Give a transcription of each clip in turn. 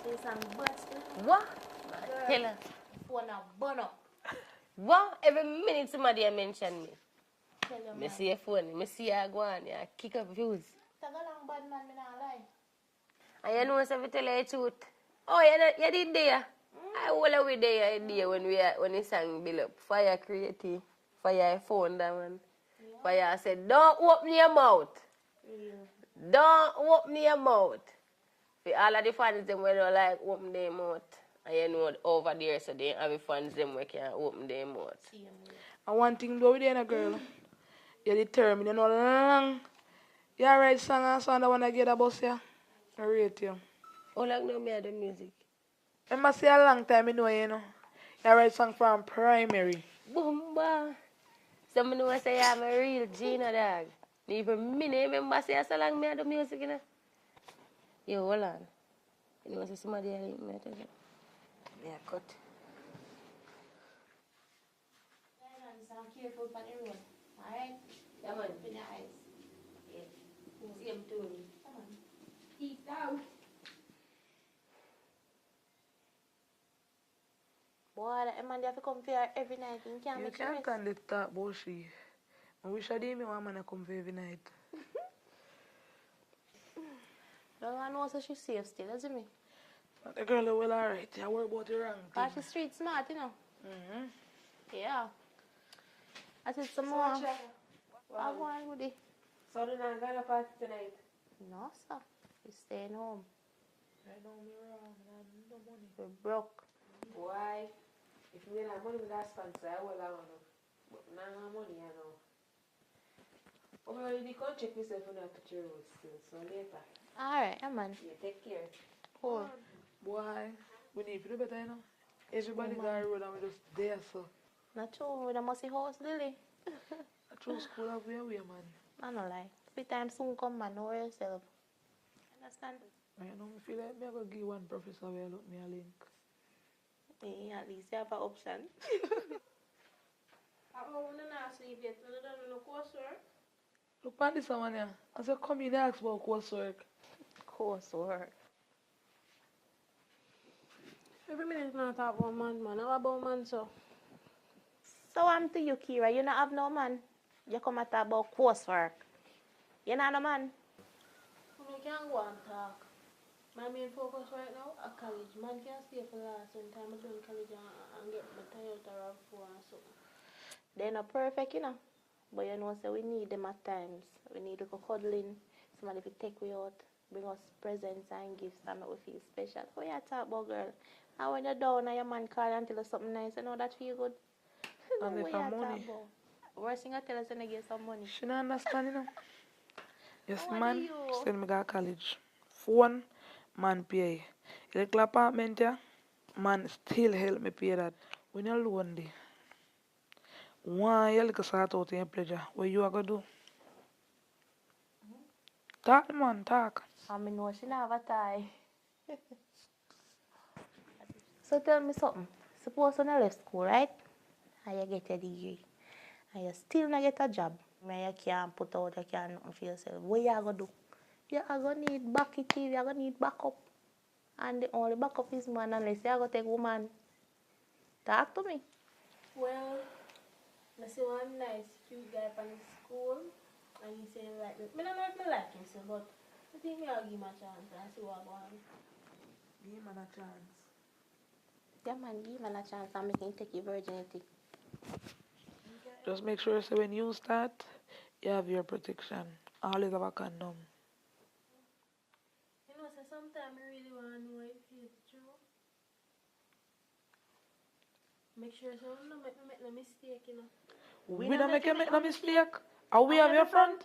This and burst. What? Tell her. Phone a burn up. What? Every minute somebody mention me. Tell your Me man. see your phone, me see her go on, yeah, kick up views. Tag along bad man, me not lie. And you know, if I tell you the truth. Oh, you did there. I will be there when the song build up. Fire creative. Fire phone that one. Yeah. Fire said, don't open your mouth. Real. Don't open your mouth. For all of the fans them when they like open their mouth. And you know over there so they have the fans them where can open their mouth. And one thing though with a girl, you're determined, you know long. You write song and song that when I get a bus here. I rate you. How long know me I do music? I must say a long time you know. You write song from primary. Boomba. Some know say I'm a real Gina dog. Even me remember say so long me I do music, you know. Yo, hold on. You know say somebody I link me to it. Yeah, cut. Sound careful on the road. Alright? Yeah, man. Open your eyes. Yeah. Same tune. Come on. Peace out. Boy, that man have to come here every night. You can't You make can't rest. stand the talk bullshit. I wish I did me one man to come for every night. No one knows that she's safe still, doesn't me? But the girl is well alright. I worry about the wrong thing. Because she's street smart, you know. Mm-hmm. Yeah. I said some more. I want with it. So you're not going to party tonight? No, sir. We're staying home. I know me wrong. I have no money. We're broke. Why? If you don't have money with that sponsor, I will have enough. But now I have money, I know. Oh, well, you can check myself on that picture road still, so later. Alright, yeah, man. Yeah, take care. Cool. Boy, we need to do better, you know. Everybody got a road and we just there, so. Not true. With a musty house, Lily. I true school of where we are, man. I don't lie. Every time soon come, man. Know yourself. Understand? You know, I feel like I'm going to give one professor where look me a link. Yeah, at least you have an option. I want to not sleep yet. I don't know coursework. Look at this one here. I said, come in and ask about coursework. Coursework. Every minute not talk about man. How about man, so? So I'm to you, Kira. You not have no man. You come and talk about coursework. You not no man. We can't go and talk. My main focus right now is college. Man can't stay for last one time I done college and get my Toyota RAV4 and something. They're not perfect, you know. But you know, so we need them at times. We need to go cuddling. Somebody to take we out, bring us presents and gifts and make we feel special. What you talk about, girl? And when you're down and your man call and tell us something nice, you know that feel good. And What they you have talk money. about? Worst thing I tell us when they get some money. She don't understand, you know. Yes, What man. do you? Send me to college. Phone, man pay. Little apartment, yeah. Man still help me pay that. When you're lonely. Why you look start out in your pleasure? What you are going to do? Talk, man, talk. I mean, no, she not have a tie. So tell me something. Suppose when you left school, right? And you get a degree. And you still not get a job. Man, you can't put out, you can't nothing for yourself. What you are going to do? You are going to need back it, you are going to need backup. And the only backup is man unless you are going to take woman. Talk to me. Well, I see one nice cute guy from the school and he said like me. I don't know if I like him, so, but I think I'll give him a chance and see what going. Give him a chance. Yeah, man, give man a chance and make him take your virginity. Just make sure so when you start, you have your protection. Always have a condom. You know, so sometimes I really want to know if it's true. Make sure so I don't make no mistake, you know. We don't make you make no mistake. Are we have your front?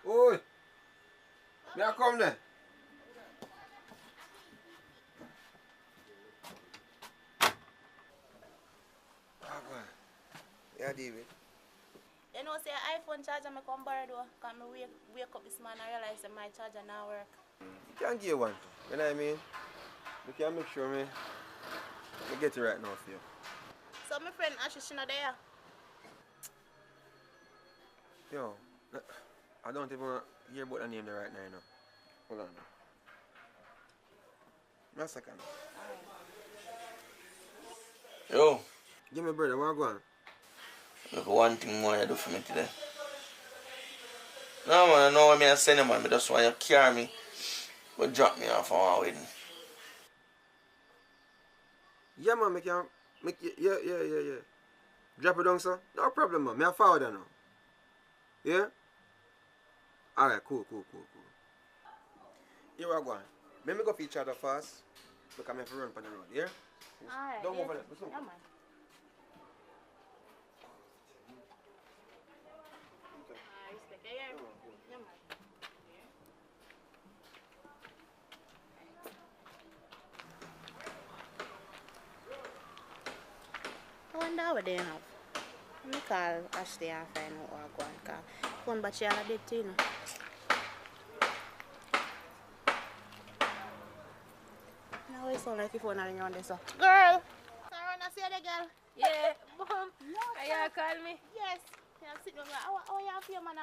Oi! Me a come there. Yeah, David. You know, say iPhone charger me come borrow though. Cause me wake up this morning and realize that my charger not work. You can give one. You know what I mean? We can make sure me I get it right now for you. So my friend Ashish not there. Yo, I don't even hear about the name there right now, you know. Hold on. One second. Yo, Give me brother, what go on? look, one thing more you do for me today. No man, I know what I send you man, I just want you to carry me, but drop me off on our wedding. Yeah man, yeah. Drop it down, sir. No problem, man. Me a forward now. Yeah? Alright, cool. Here we go. Let me go for each other first. Because I have to run on the road, yeah? Alright. Don't yes. over there. Yeah, man. Respect. Yeah, man. I wonder what they have. Let me call Ashley and find out what go on. Cause phone battery all a dead too, you know. Now it sound like your phone ring on this so. Girl! Sorry, I see the girl. Yeah, boom. Are you call me? Yes. Yeah, sit down. How you feel, man?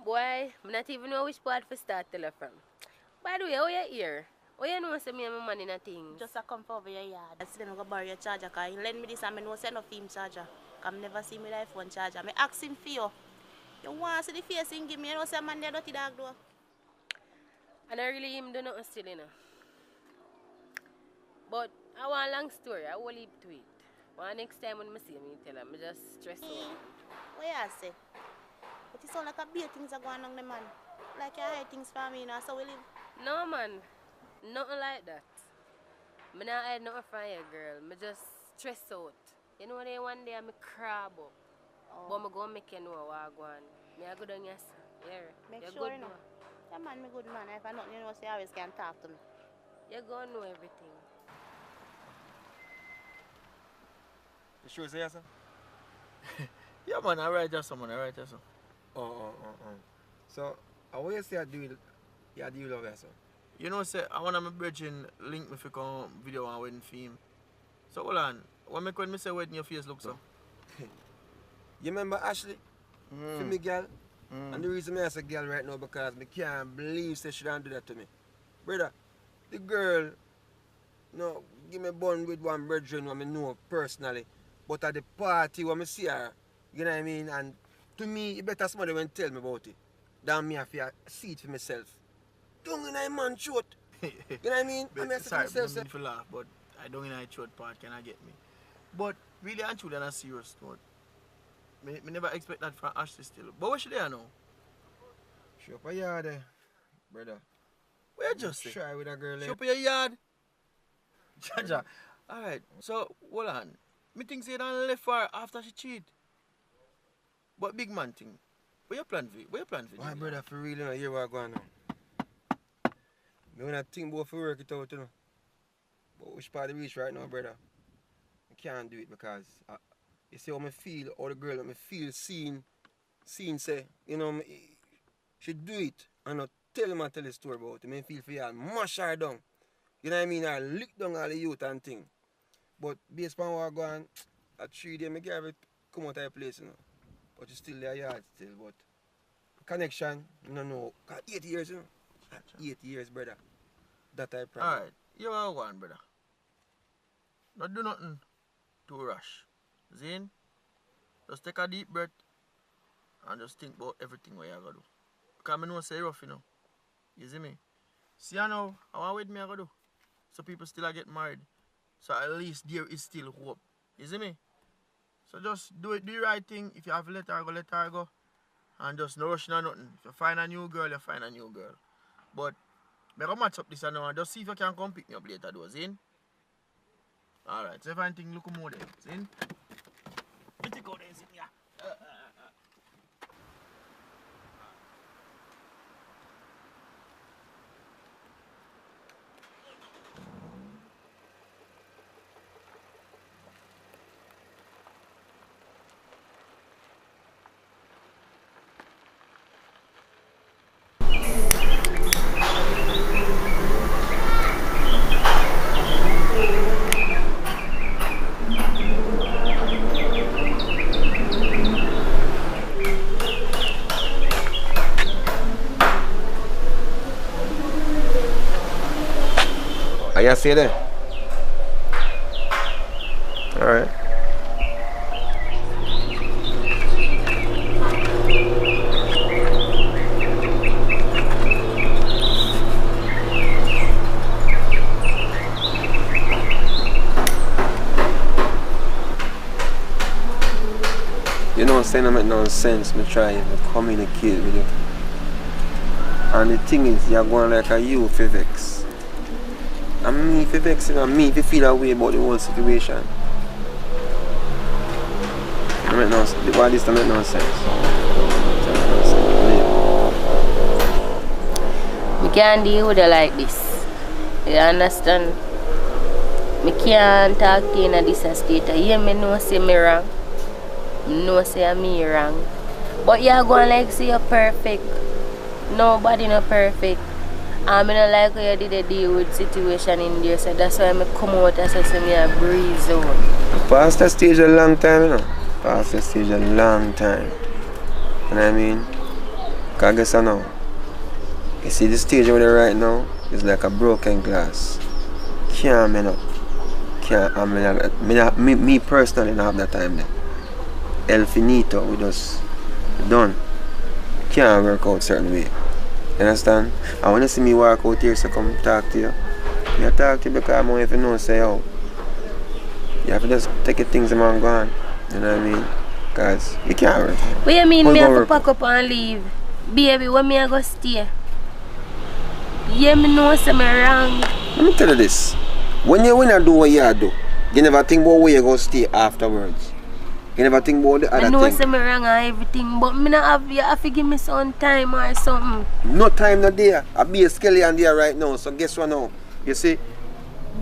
Boy, I not even know which part to start tell her from. By the way, how you here? How you know say me and my man in a thing? Just a come over your yard. I see them go borrow your charger because he lend me this and I know say no film charger. Because I never see my life phone charger. I ask him for you. You want to see the face he give me, you know say man there dirty dog though. And I really him do nothing still, you know. But I want a long story, I will leave to it. One next time when I see him, I tell him, I just stress out. What you say? But it sound like a big things are going on the man. Like you hide things from me, you know, so we live. No man, nothing like that. I not hide nothing from you, girl. I just stress out. You know that one day I crab up. Oh. But I go make you know what I go on. I go down yes. Yeah. Make you sure good you know. know. Yeah man, me good man. If I not you know, say you always can talk to me. You go know everything. You sure say yes, sir? Yeah man, alright just man, alright just. Oh. So, what you say I do love you, sir? You know say, I want my brethren link me for come video and wedding film. So hold on, when me say wedding your face look so? You remember Ashley? For me girl? And the reason I say girl right now because I can't believe she don't do that to me. Brother, the girl, no, give me bun with one brethren who I know personally. But at the party when I see her, you know what I mean? And to me, it better somebody when tell me about it than me have to see it for myself. Don't in a man throat. You know what I mean? I mean, Sorry, I myself, don't mean to laugh, but I don't in a throat part, can I get me? But really and truly on a serious note, me never expect that from Ashley still. But where she there now? She up a yard there, brother. Where you just say? Try with a girl She there. up in your yard? Jaja. Alright, so hold on. Me think say that left for her after she cheat. But big man thing. What you plan for? My brother, for real, you know, hear what going on. Me when I think about for work it out, you know. But which part of the reach right now, brother? I can't do it because you see how I feel, or the girl that me feel seen say, you know, she do it and not tell the story about it. I feel for y'all, mash her down. You know what I mean? I lick down all the youth and thing. But based on what I go on, at 3 days, I get it come out of the place, you know. But it's still there yard still, but connection, you don't know. 8 years, you know. 8 years, brother. That I problem. Alright, you are one, brother. Not do nothing too rush. Zane, just take a deep breath and just think about everything what you are going to do. Because I know say rough, you know. You see me? See you now, I want with me I go do. So people still are get married. So at least there is still hope. You see me? So just do the right thing. If you have to let her go. And just no rushing or nothing. If you find a new girl, you find a new girl. But I go match up this and now and just see if you can come pick me up later though, Zin? Alright, so if anything look more there, Zin? Let it go there, Zin, yeah. you see there? Alright. You know, saying I make no sense, me try to communicate with you. And the thing is, you're going like a you for vex. And me for vex, and me for feel a way about the whole situation. I make no sense. Why this don't make no sense? Me can't deal with it like this. You understand? Me can't talk to you in this state. You me know say me wrong. No say I'm me wrong. But you're going like say you're perfect. Nobody not perfect. I don't like how you did a deal with situation in there, so that's why I come out and say me a breeze out. Past that stage a long time, you know. Past that stage a long time. You know what I mean? Because guess I know. You see the stage over there right now is like a broken glass. Can't mend up. Can't me personally don't have that time there. El finito, we just done. Can't work out certain way. You understand? And when you see me walk out here, so come talk to you. I talk to you because I'm if you know say how. You have to just take your things and go on. You know what I mean? Because you can't work. What you mean me have to pack up and leave? Baby, when me I go stay? Yeah, me know say me wrong. Let me tell you this. When you do what you do, you never think about where you go stay afterwards. You never think about the other thing. I know say me wrong and everything, but me not have, you have to give me some time or something. No time not there. I be a skeleton there right now. So guess what now? You see,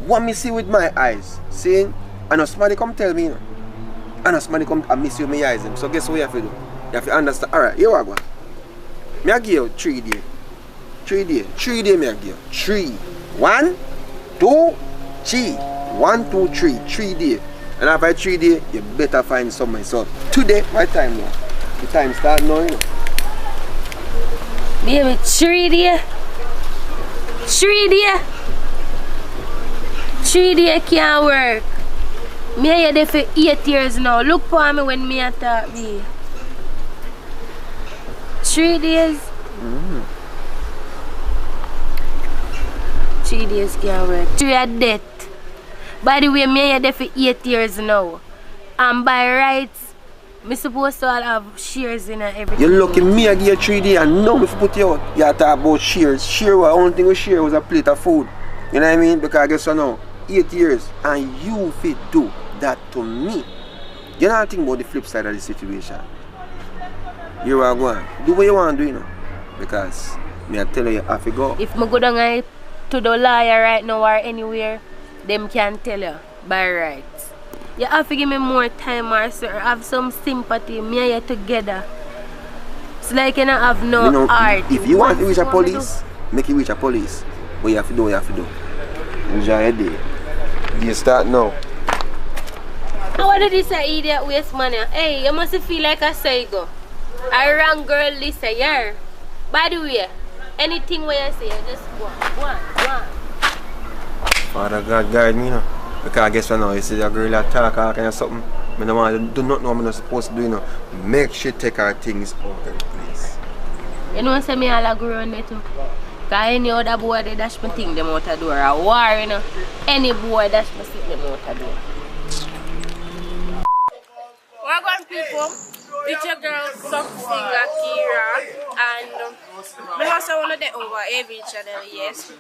what me see with my eyes, seeing, I know somebody come tell me, you know. I know somebody come and miss you with my eyes. So guess what you have to do? You have to understand. Alright, here I go. Me I give you 3 days. 3 days. 3 days me I give you. 3. 1, 2, 3. 1, 2, 3. 3 days. And after 3 days, you better find somewhere. So today, my time now. The time start now, you know. Baby, 3 days? 3 days? 3 days can't work. Me are there for 8 years now. Look for me when me talk me. 3 days? 3 days can't work. 3 are dead. By the way, me are there for 8 years now. And by rights, me supposed to have shares in everything. You're lucky me I give you 3 days and now if you put you out, you talk about shares. Share what only thing we share was a plate of food. You know what I mean? Because I guess you know, 8 years and you fit do that to me. You don't think about the flip side of the situation. You are going. Do what you want to do, you know. Because me I tell you have to go. If I go down to the lawyer right now or anywhere, them can tell you by rights. You have to give me more time or sir, have some sympathy, me and you together. It's like you don't have no heart. If you want to reach a police, make you reach a police. What you have to do, what you have to do. Enjoy your day. Do you start now? How did this idiot waste money? Hey, you must feel like a psycho. A wrong girl this year. By the way, anything where you say, you just go on. Father God guide me, you know. Because I guess you know, you see a girl that talk or kind of something. I don't want to do nothing I'm not supposed to do, you know. Make sure take her things out of the place. You know say me all agree on that too. Because any other boy they dash me thing them out the door. A war, you know. Any boy dash me sit them out the door. Welcome people, it's your girl Singer Kira, and I also want to over every channel, yes,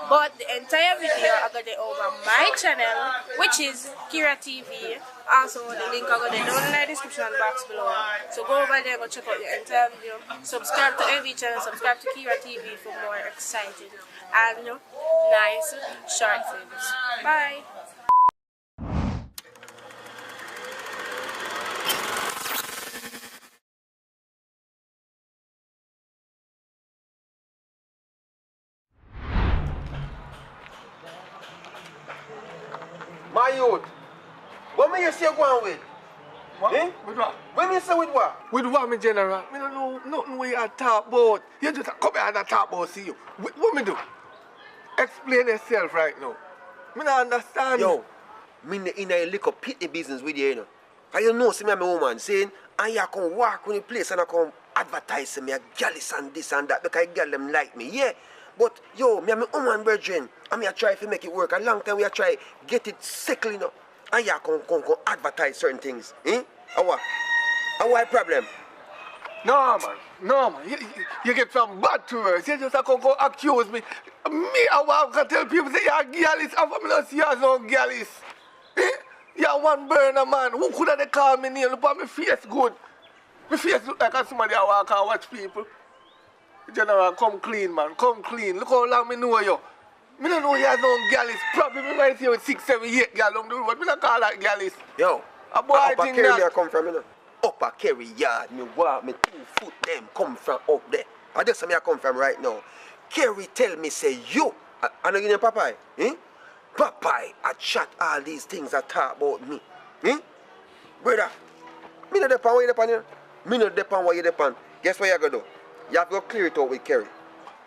but the entire video I got it over my channel, which is Kira TV. Also the link I got it down in the description box below, so go over there, go check out the entire video, subscribe to every channel, subscribe to Kira TV for more exciting and nice short films. Bye. My youth, what may you say go on with? What? Eh? With what? What may you say with what? With what, me general? Me don't know nothing where you talk about. You just come here and talk about see you. What me do? Explain yourself right now. Me not understand. Yo, me in a little pity business with you, you know. And you know, see me and my woman saying, and you come walk on the place and I come advertise me a gallus and this and that because girl them like me, yeah. But yo, me and my woman brethren, and me I try to make it work. A long time we I try get it settled, you know. And you come advertise certain things. What problem? No, man. No, man. You get some bad to us. You just come accuse me. Me, I can tell people say you're gallus. I'm from not see you as no gallus. You're one burner, man. Who could have called me name? Look at my face good. My face look like somebody I walk and watch people. General, come clean, man. Come clean. Look how long me know you. Me don't know you as no gallus. Probably me might see you with 6, 7, 8 gal on the road. Me don't call that gallus. Yo, A boy upper think Kerry that. me I come from, you know. Upper Kerry yard, me walk, me 2 foot them come from up there. And that's where me I come from right now. Kerry tell me, say, you, I know you know Popeye, Popeye, I chat all these things I talk about me. Brother, me no depend what you depend here. Me no depend what you depend. Guess what you gonna do? You have to go clear it out with Kerry.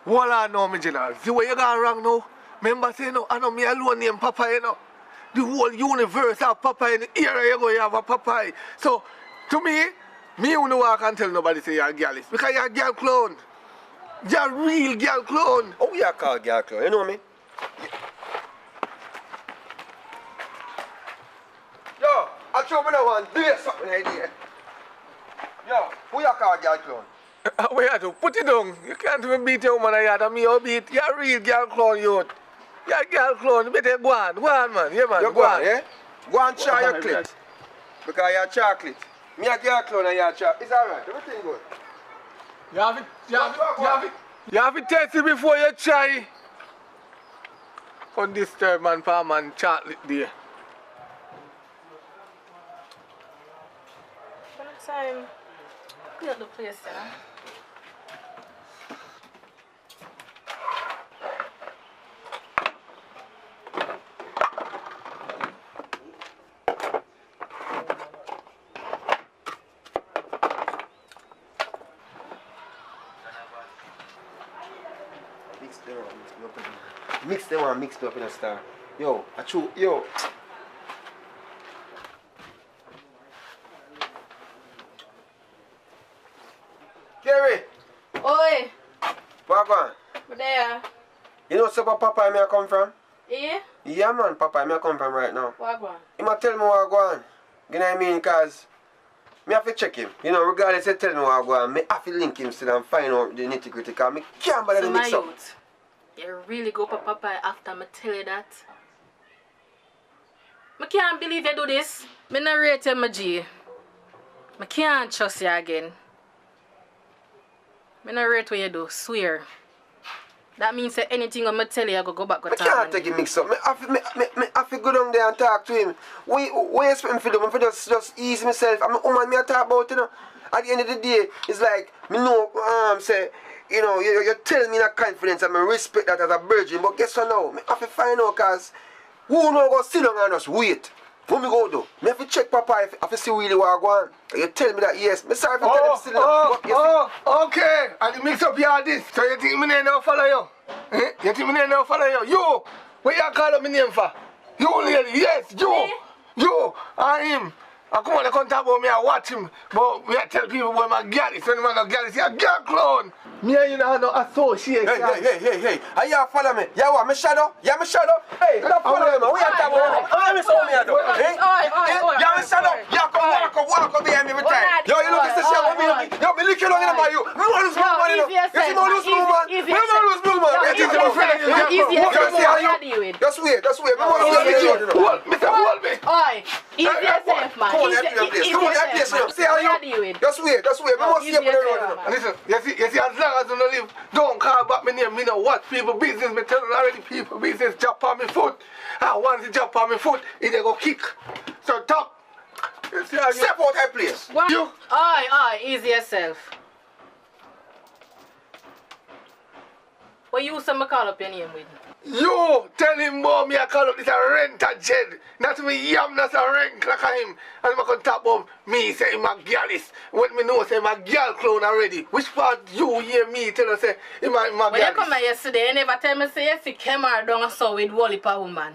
Well, I know, me general. See where you gone wrong now? Remember say, no, I know me alone name Popeye, you know. The whole universe have Popeye in the area you go, you have a Popeye. So, to me, you know I can't tell nobody say you're a gallus. Because you're a girl clone. You're a real girl clone. Oh, you call girl clone, you know me? Yo, I show me that one, do something idea. Yo, who you call girl clone? Where you do? Put it down. You can't even beat your woman yard and me or beat. You're a real girl clone, youth. You're a girl clone. You better go on. Go on, man. Yeah, man. You go on, yeah? Go and try your clit. Because you're chocolate. Me a girl clone and you're chocolate. It's alright, everything good. You have it. You have to test it before you try. On this third man, farm and chocolate there. By the time, clean up the place, yeah. Mix them and mixed up in a star. Yo, I chew, yo. Kerry! Oi, What on? but there. You know where Papa me I come from? Yeah? Yeah man, Papa me I come from right now. What going? He might tell me what I go on. You know what I mean? Cause me have to check him. You know, regardless of tell me what I go on, me have to link him still and find out the nitty gritty cause me can't bother to mix up. Youth, you really go for Papa after me tell you that? I can't believe you do this. I not rate you, my G. I can't trust you again. I not rate what you do, swear. That means that anything I'm going to tell you, I go back to I can't take him mix up. I have to go down there and talk to him. What you expect me to do? I just ease myself. I'm a woman, me I talk about, you know. At the end of the day, it's like, me know, say, you know, you tell me that confidence and I respect that as a virgin. But guess what now? I have to find out because who know go sit down and just wait. What me go do? Me have to check Papa if I have to see really what I go on. You tell me that yes. Me sorry for telling him still Okay. And you mix up your this. So you think me name now follow you? You think me name now follow you? You! What you call up me name for? You lady, yes, you! Me? You! And him. I come on and come talk about me, I watch him. But me I tell people when my girl is, when my girl is, you're a girl clone. Me and you know no association. Hey. Are you follow me? You want me shadow? You me shadow? Hey, don't follow me, man. We are talking about how me so me do. You me shadow? You come walk up behind me every time. Yo, you look at the shadow. Yo, me look you long enough by you. Me want to lose blue man, you know. You see me lose blue man? Me want to lose blue man. Just wait. Me want to see you. Hold me. Oi, easy yourself, man. Come on, help me place. Come on, help me place. See how you? Just wait. Me want to see you on the road, you know. Listen, you see, as long as you don't live, don't call back me name. Me know what people business. Me tell you already, people business jump on me foot. And once it jump on me foot, it they go kick. So talk. You see how you? Step out that place. What? You. Oi, easy yourself. What you say me call up your name with? You tell him more me I call up this a rent a jed. Not me yam that's a rent like him. And I can talk about me say him a gallus. When me know say him a girl clone already. Which part you hear me tell us say him a When you gallus? come here yesterday, you never tell me say you see camera down and saw with Wally pa woman.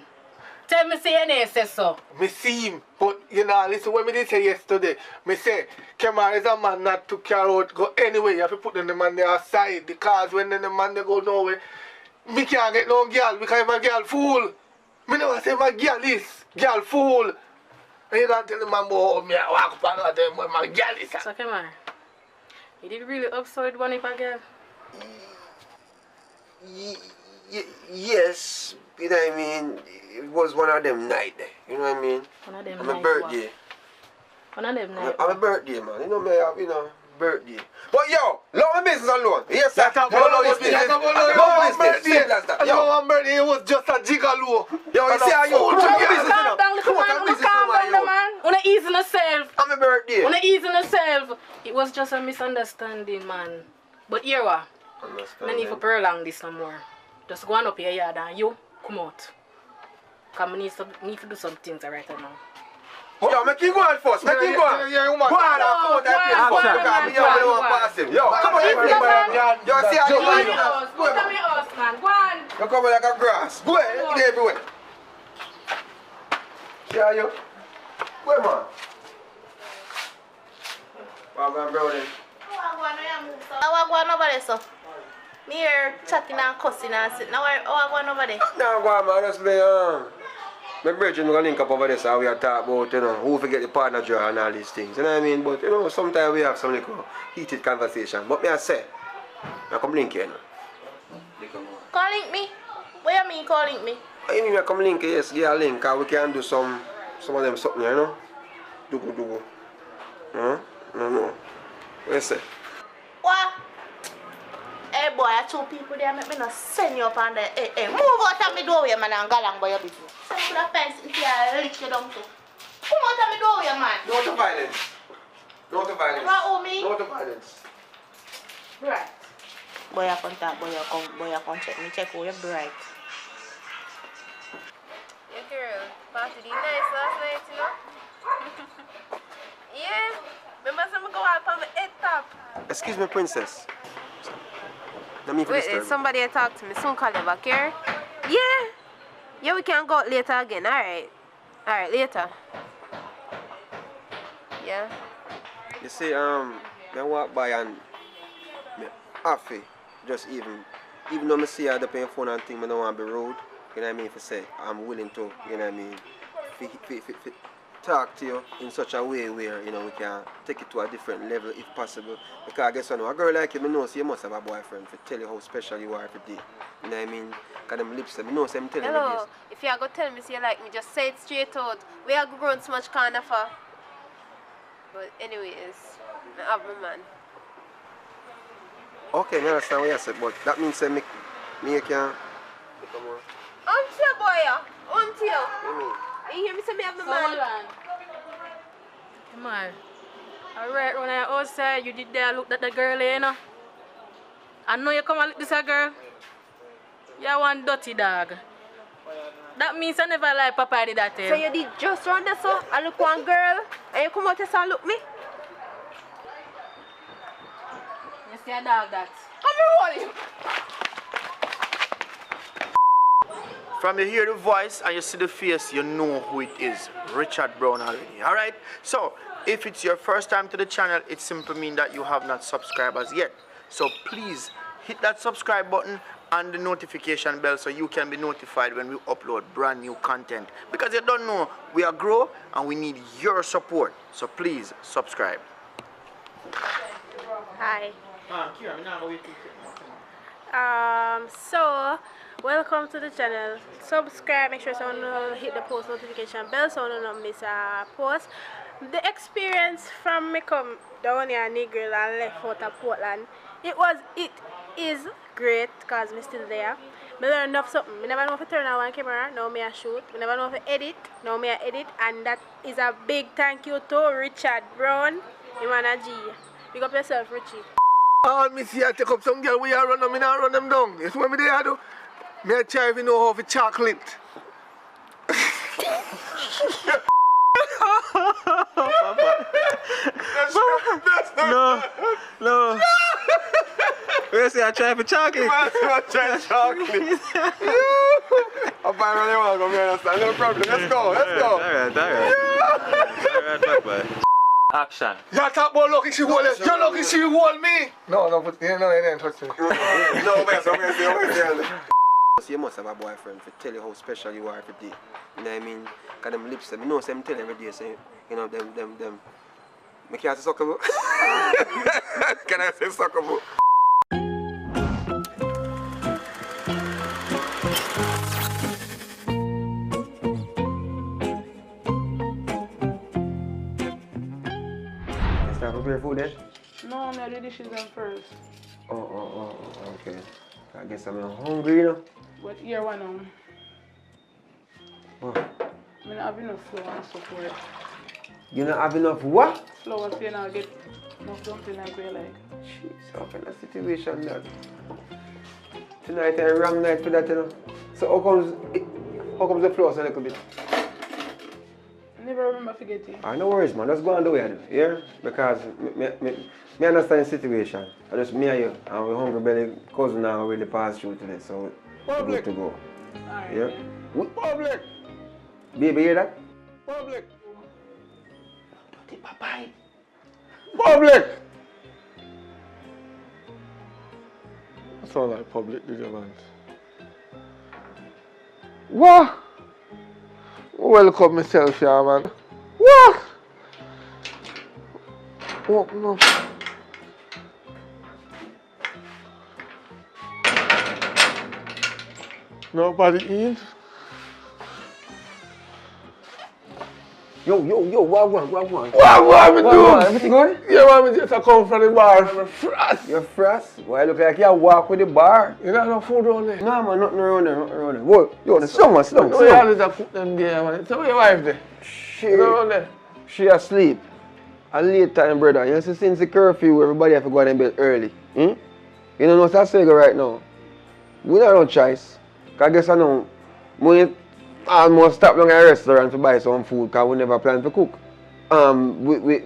tell me say your name says so. Me see him, but you know, listen what me did say yesterday. Me say, Kemar is a man not to carry out, go anywhere. You have to put the man there aside because when the man they go nowhere, me can't get no girl because my girl fool. Me never say my girl is girl fool. And you can't tell the man about me, I walk up and tell him what my girl is. So Kemar, you did really upside one if a girl? Yes, you know what I mean? It was one of them night there, you know what I mean? One of them on night my birthday. One of them night. On my birthday, man. You know me have, you know, birthday. But yo, leave my business alone. Yes, sir. That's about your business. One birthday, it was just a gigolo. Yo, you see how you Calm down, come on, calm down, man. Wanna ease on yourself. On my birthday. Wanna ease on yourself. It was just a misunderstanding, man. But here what? No need to prolong this no more. Just go on up your yard and you come out. Cause we need to do some things right now. Yo, make him go on first. Make him go on. Go on, come out that place first. Because me don't want to pass him. Yo, come on, yo, see how you going. Go to my house, man. Go on. You come like a grass. Go ahead, get everywhere. See how you? Go ahead, man. Well, brother. How I go on over there, so? Me here chatting and cussing and sitting. Now how I go on over there? No, go on, man. Just me, my brethren will link up over there so we are talk about, you know, who forget the partner draw and all these things. You know what I mean? But, you know, sometimes we have some little heated conversation. But me I say, I come link you, you know. Call link me? What you mean call link me? I mean, I come link you, yes, get a link, because we can do some of them something, you know. Dugu. No. What you say? What? Hey boy, I two people there make me not send you up on the hey, move out of my doorway, man, and go along by your business. Send you to the fence into your lick you down too. Come out of my doorway, man. No to violence. No to violence. What, homie? No to violence. Right. Boy, I come talk, boy, I come check me, check how you're bright. Yeah, girl. Party did nice last night, you know? Yeah. Remember some go out on the head top? Excuse me, princess. Let me Wait, somebody talk to me. Soon call you back here. Yeah, we can go out later again. Alright, later. Yeah. You see, I walk by and me happy. Just even though I see her up on your phone and think I don't want to be rude, you know what I mean, if I say I'm willing to, you know what I mean, talk to you in such a way where, you know, we can take it to a different level if possible. Because I guess I know a girl like you, I know so you must have a boyfriend to tell you how special you are every day. You know what I mean? Because them lips, I know so I'm telling you this. Hello, if you are going to tell me so you like me, just say it straight out. We are grown so much kind of for. But anyways, I have my man. Okay, I understand what you said, but that means that me can come on. Until boy, until. You mean? You hear me say me have my man? Come on. Alright, when I outside, you did there look at the girl, you know? I know you come and look this a girl. You're one dirty dog. That means I never like Papa did that. So you did just run there, so I look one girl, and you come out and look me? You see a dog that? Come here, From you hear the voice and you see the face, you know who it is. Richard Brown already. Alright? So, if it's your first time to the channel, it simply means that you have not subscribed as yet. So please hit that subscribe button and the notification bell so you can be notified when we upload brand new content. Because you don't know, we are grow and we need your support. So please subscribe. Hi. So welcome to the channel. Subscribe, make sure someone hit the post notification bell so you don't miss a post. The experience from me come down here Negril and left out of Portland, it is great because I'm still there. I learned enough something. I never know if I turn on one camera, now me I shoot. I never know if I edit, now me I edit, and that is a big thank you to Richard Brown, Imana G. Big up yourself, Richie. All me see I take up some girl, we are run them, I not run them down. It's what me there I do. Me I try if you know how to chocolate. No. Where you say I try for chocolate? I try chocolate. I'll find where you want to go, man. Understand? No problem. Let's go. Let's go. Alright. Alright, bye. Action. You talk about lucky she hold it. You're lucky she hold me. No, you didn't touch me. No, man. You must have a boyfriend to tell you how special you are every day. You know what I mean? Because them lips, you know, them tell every day, so, you know, them. I can't say suckable. Can I say suckable? You start prepare food then? No, I'm not doing dishes them first. Oh, okay. I guess I'm hungry, you know. But here one Oh. I don't have enough flour and stuff for it. You don't have enough what? Flour so you know get enough dumpling like we like. Jeez, how kind of situation that? Tonight a wrong night for that, you know. So how comes the floor so a little bit? I never remember forgetting. No worries, man. Just go on the way, yeah? Because me understand the situation. I just me and you, and we hungry belly cousin now really pass through today, so we're good to go. Alright. Yeah? Public. Baby, hear that? Public. Bye. Public. That sound like public, did you, man? What? Welcome myself here, man. What? Open up. Nobody in? Yo, what one? What me do? Everything good? Yeah, man, me just come from the bar. I'm frost. You're frost? Why look like you walk with the bar? You don't have no food on there? No, man, nothing around there. Whoa, yo, sit down. No, you always have put them there, man. So where your wife there? You know around there? She asleep. A late time, brother. You see, since the curfew, everybody have to go to bed early. You know what's that saying right now? We don't have no choice. Because I guess I know, we almost stop down at a restaurant to buy some food because we never plan to cook.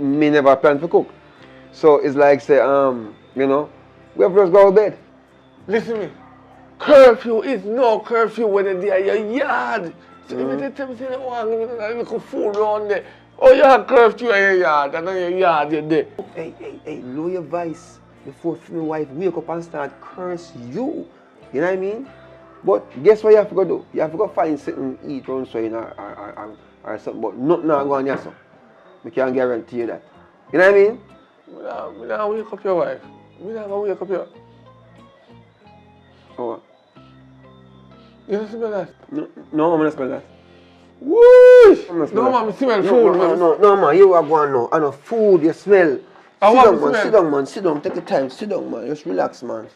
Me never plan to cook. So it's like say, you know, we have to just go to bed. Listen to me. Curfew is no curfew when they're at your yard. So if you tell me say, oh, I'm going to cook food around there. Oh, you have curfew in your yard, and on your yard you're there. Hey, lower your voice before my wife wake up and start curse you. You know what I mean? But guess what you have to go do? You have to go find something to eat around so you know, or something, but nothing not going on. I can't guarantee you that. You know what I mean? I don't wake up your wife. I don't wake up your... Oh. You don't smell that? No, I'm not smell that. Whoosh! No, man, I smell food. No, man, you are going now. I know food, you smell. Sit down, take your time, sit down, man. Just relax, man.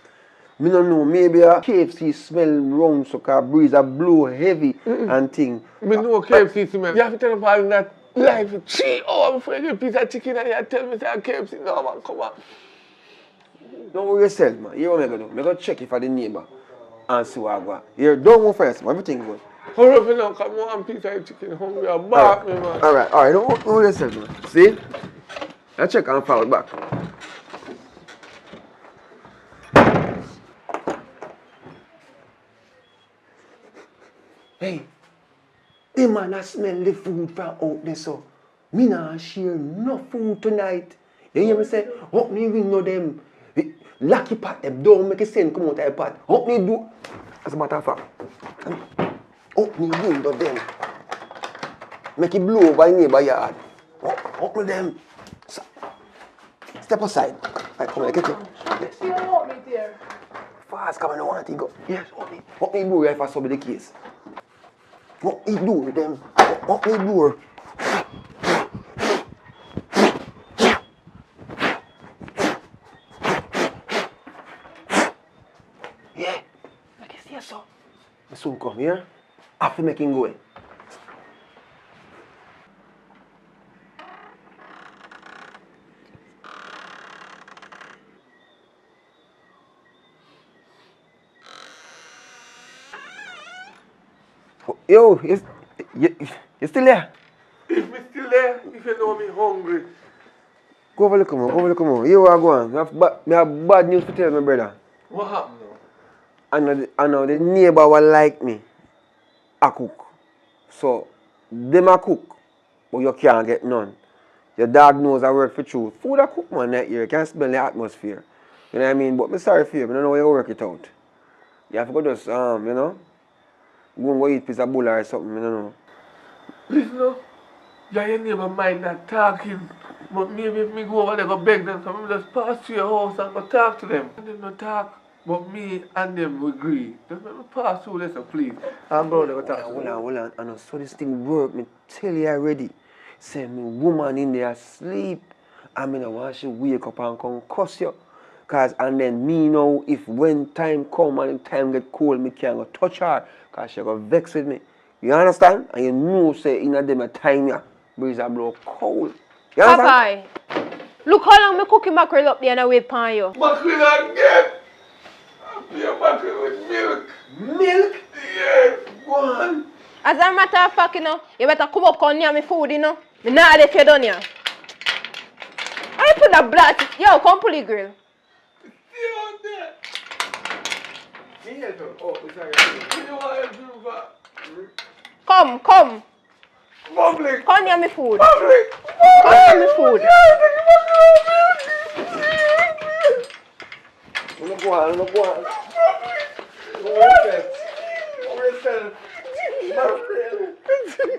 Me don't know, maybe a KFC smell wrong, so car breeze a blow heavy and thing. Me know KFC smell. You have to tell them all that life for 3 hours before you get a piece of chicken and you tell me say KFC. No, man, come on. Don't worry yourself, man. Hear what I'm going to do. I'm going to check if I the neighbor and see what I go. Here, don't move first, man. Everything good. Hurry up now, come on, piece of chicken. Hungry, I bark me, man. Alright, don't worry yourself, man. See? I check and forward back. Hey, the man a smell the food from out there, so me nah share no food tonight. You hear me say, help me window them, lucky pot them, don't make a sense come out of the pot. Help me do, as a matter of fact, help me window them, make it blow over neighbor yard. Help me them. So, step aside. Right, come on, get you. Yes. You don't want me there. Fast, come on, I don't want to go. Yes, help me do if I solve the case. What me do them? What me do? Yeah, I can see so. I soon come here. After making go. Yo, you still there? If me still there, if you know me hungry. Go over look, come on. You are going. I have bad news to tell my brother. What happened now? I know the neighbor will like me. I cook. So, them a cook, but you can't get none. Your dog knows I work for truth. Food I cook, man, that year. You can smell the atmosphere. You know what I mean? But I'm sorry for you. I don't know how you work it out. You have to go just, you know, go and go eat piece of bull or something, I don't know. Listen, no. Yeah, your neighbor mind not talking. But maybe if me go over there go beg them, so I just pass to your house and go talk to them. And them no talk. But me and them agree. Just let me pass through this, please. I'm going to go talk to them. Hold on. I know so this thing work. Me tell you already. Say me woman in there asleep. I mean I want she wake up and come cuss you. Cause and then me know if when time come and time get cold, me can't go touch her. Cause she go vex with me. You understand? And you know say in a them a time ya breeze a blow cold. You understand? Popeye, look how long me cooking mackerel up there and I wait upon you. Mackerel again! I'm here mackerel with milk. Milk? Yes, go on. As a matter of fact, you know, you better come up come near me food, you know. Me not let you done here. I put the blood. Yo, come pull the grill. Stay on there. Me here to. Oh, sorry. You know what I do for? Come. Public. Come near me food. Public. Come near me food. Look one. No respect. Mackerel.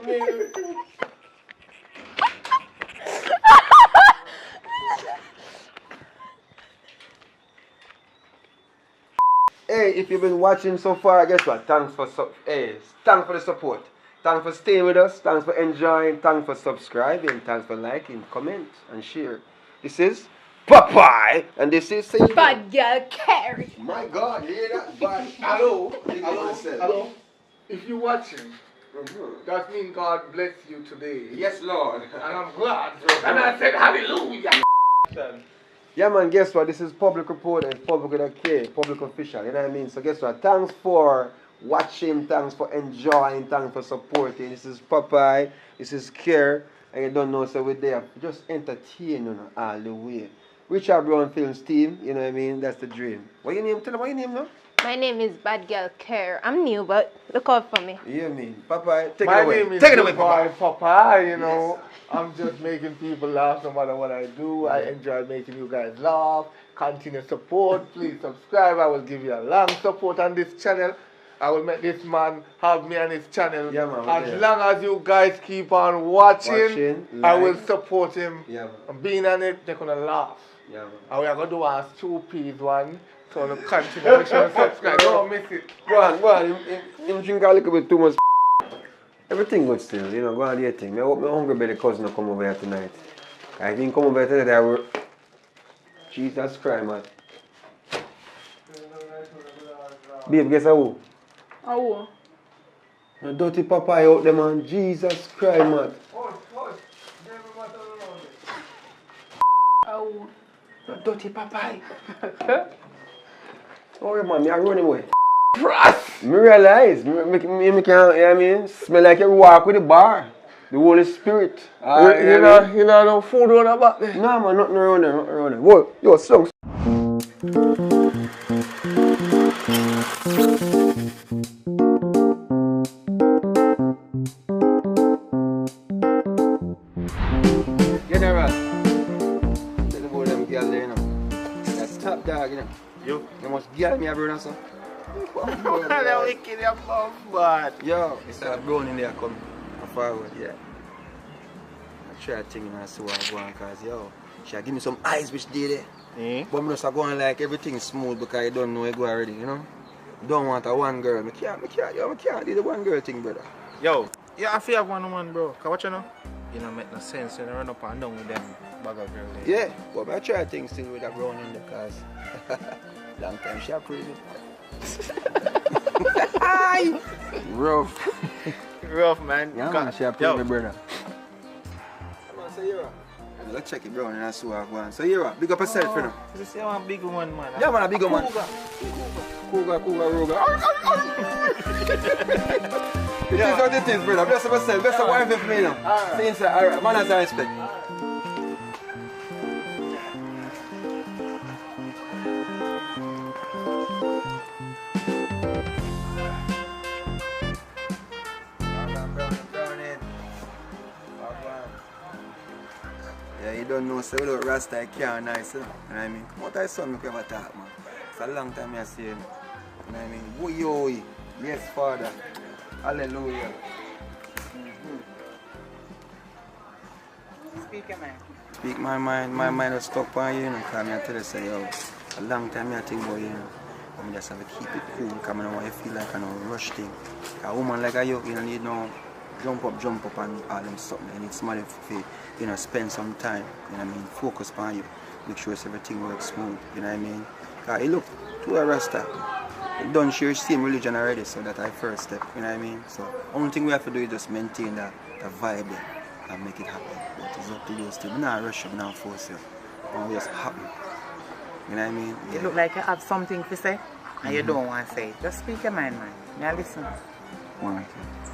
Milk. Hey, if you've been watching so far, guess what? Thanks for the support. Thanks for staying with us. Thanks for enjoying. Thanks for subscribing. Thanks for liking, comment, and share. This is Popeye, and this is Bad girl carry. My God, you hear that? Bad. Hello. Hello. If you're watching, that means God bless you today. Yes, Lord. And I'm glad. And I said hallelujah. Yeah, man, guess what? This is public report and public with a K, public official, you know what I mean? So guess what? Thanks for watching, thanks for enjoying, thanks for supporting. This is Popeye, this is Care, and you don't know, so we're there. Just entertain, you know, all the way. Richard Brown Films team, you know what I mean? That's the dream. What your name? Tell them what your name now? My name is Bad Girl Care. I'm new, but look out for me. Yeah, me. Popeye, take My it away. name is Take it away, Popeye. Popeye, you know. Yes. I'm just making people laugh no matter what I do. I enjoy making you guys laugh. Continue support. Please subscribe. I will give you a long support on this channel. I will make this man have me on his channel. Yeah, man, as long as you guys keep on watching, I will like. support him. Yeah, man. And being on it, they're going to laugh. Yeah, man. And we are going to do a 2 piece one. So the continue. Make sure you subscribe. Don't miss it. Go on. Him drink a little bit too much. Everything good still, you know, go on do your thing. I hope my hungry belly cousin will come over here tonight. I think come over here tonight, I will. Jesus Christ, man. Babe, guess who? Oh. The dirty Popeye out there, man. Jesus Christ, man. Oh. The dirty Popeye. Sorry, man, I run him away. Trust! Me realize, me can, you know what I mean? Smell like you walk with the bar. The Holy Spirit. You know no food on the back there? No, man, nothing around there, Whoa, yo, songs. General, tell about them girls there, you know. That's top dog, you know. You must girl me a brother, so. They're wicked, they're bad. Yo, it's a brown in there coming forward, yeah. I try thinking and see what I'm going because, yo, she give me some eyes which did it. But I'm just going like everything is smooth because you don't know it go already, you know? Don't want a one girl. I can't do the one girl thing, brother. Yo, yeah, I feel have one, bro. Cause what you know? You know, make no sense. You know, run up and down with them bag of girl. Yeah, but I try things still with a brown in there because long time she a crazy. Rough. Rough, man. Yeah, man, she a pretty brother. Come on, say you're Let's check it, brown, and I see what I'm going. So, you're right. Big up yourself, you know. This is one big one, man. Yeah, man, a big one. Cougar, Roga. It is what it is, brother. Bless yourself. Bless your wife for me now. See inside. All right, man has a respect. don't know, so without Rasta, I can't nice, you know what I mean? Come out of the sun, make you ever talk, man. It's a long time I say, you know what I mean? Woy, yes, Father. Hallelujah. Speak your mind. Speak my mind was stuck on you, you know, because I tell you, say, yo, a long time I think about you, you know. I just have to keep it cool, because I don't want you to feel like I don't rush thing. A woman like you don't need no jump up and all them something. You need somebody to, you know, spend some time, you know what I mean, focus on you, make sure everything works smooth, you know what I mean. Because you look, to a Rasta, you don't share the same religion already, so that's our first step, you know what I mean. So, only thing we have to do is just maintain that vibe there and make it happen. But it's up to you still. We're not rushing, we're not force you. We just happen. You know what I mean? Yeah. You look like you have something to say, and you don't want to say it. Just speak your mind, man. Now listen. Want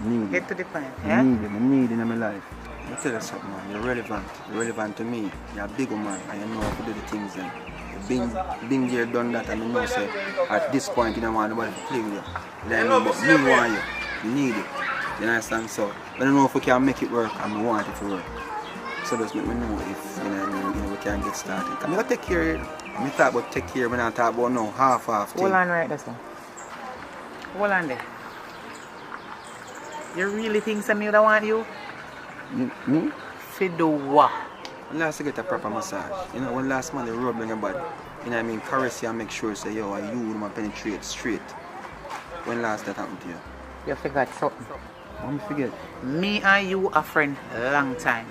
need Get to the point. I need it in my life. I tell you something, man. You're relevant. You're relevant to me. You're a big man, and you know how to do the things then. You've been there, done that, and you know, say, at this point, you don't want nobody to play with you. You know what I mean? But me want you. You need it. You understand? So, I don't know if we can make it work, and we want it to work. So just let me know if, you know what I mean, we can get started. I'm going to take care of it. I talk about take care, but I talk about no half thing. Hold on right there, sir. Hold on there. You really think some me don't want you? Me? For do what? When last you get a proper massage, you know, when last man they rub on your body, you know what I mean, caress you and make sure say, yo, you would penetrate straight. When last that happened to you? You forgot something. I'm forget. Me and you are friends long time.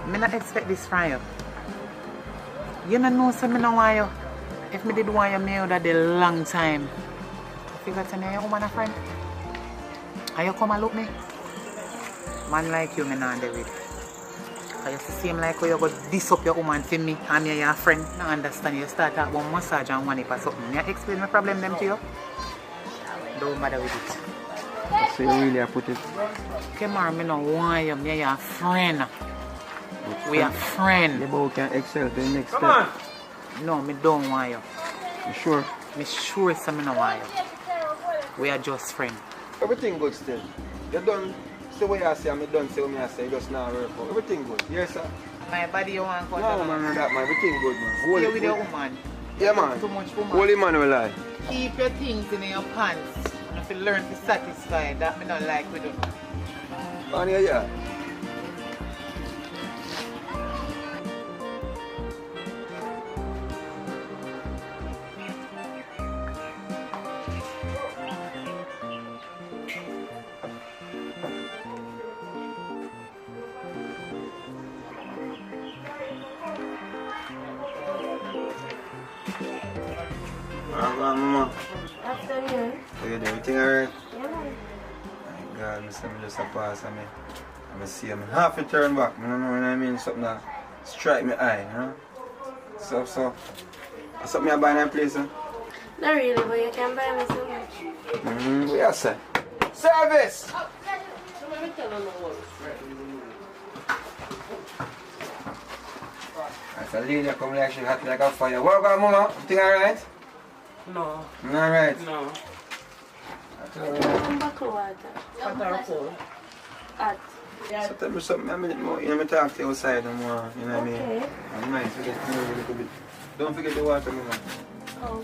Me not expect this from you. You don't know so me no want you. If me did want you, me would have a long time. You figure to me, you woman a friend? And you come and look me? Man like you, me not do it. Because you seem like how you go diss up your woman for me and me your friend. I understand you start talk about massage and one or something. May I explain my problem them to you? Don't bother with it. So you really have put it? Come on, me no want you, me your friend. We are friends. Yeah, but we can excel to the next step. Come on. No, me don't want you. You sure? Me sure so me no want you. We are just friends. Everything good still. You done say what you say, I'm done say what I say, just now work out. Everything good. Yes, sir? My body you want to no, man, that man. Everything good, man. Stay with your woman. Yeah, man. Too much woman. Holy man will lie. Keep your things in your pants. And if you learn to satisfy, that me not like we do. On your yard. Mama. Afternoon. So you do everything alright? Yeah, man. Thank God, I see me just a pass and I see him half a turn back. I don't know what I mean, something that strike me eye, you know? So, something I buy in that place, huh? Not really, but you can buy me so much. What you say? Service! That's a lady that come like she hot like a fire. What about Mama? Everything alright? No. Alright. No. Come back to water. Water cold. Hot. So tell me something a minute more. You know, me talk to you outside no more. You know what I mean? Okay. I'm nice. We get to know you a little bit. Don't forget the water, Mama. Oh.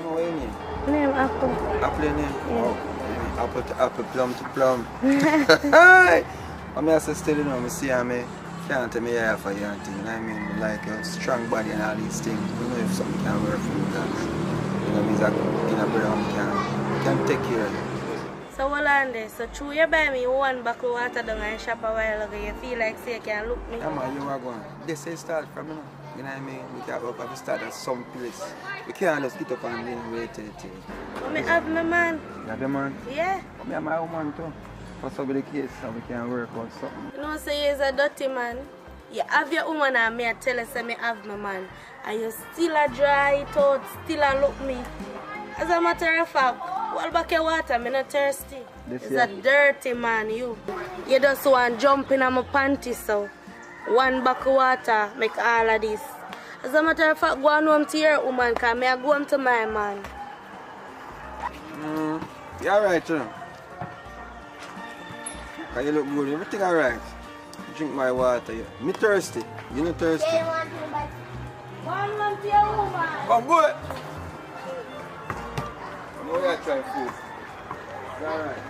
What do you mean? Name Apple. Apple in here? Yeah. Oh, apple to apple, plum to plum. Hi! I'm here still, you know, I see how me can't tell me here for you and thing, you know what I mean? Like a strong body and all these things. We know if something can work for you guys. You know, means that in a brother can take care of you. So hold on there. So true you buy me one bottle of water down and shop a while ago. You feel like say you can look me? Yeah man, you are going. This is start from you know. You know what I mean? We can't work to start at some place. We can't just get up and then wait till it. But I have my man. You have your man? Yeah. But me have my woman too. For some of the case so we can work out something. You know say you're a dirty man. You have your woman and me I tell you say me have my man. And you still a dry it out, still a look me. As a matter of fact, hold back your water, I'm not thirsty. It's a dirty man, you. You just want to jump in on my panties, so. One bucket of water make all of this. As a matter of fact, go on home to your woman, because I go home to my man. You alright, you know? You look good, everything alright. Drink my water. Me thirsty. You not thirsty? One for your woman. Come good. I'm going to try food. It's alright.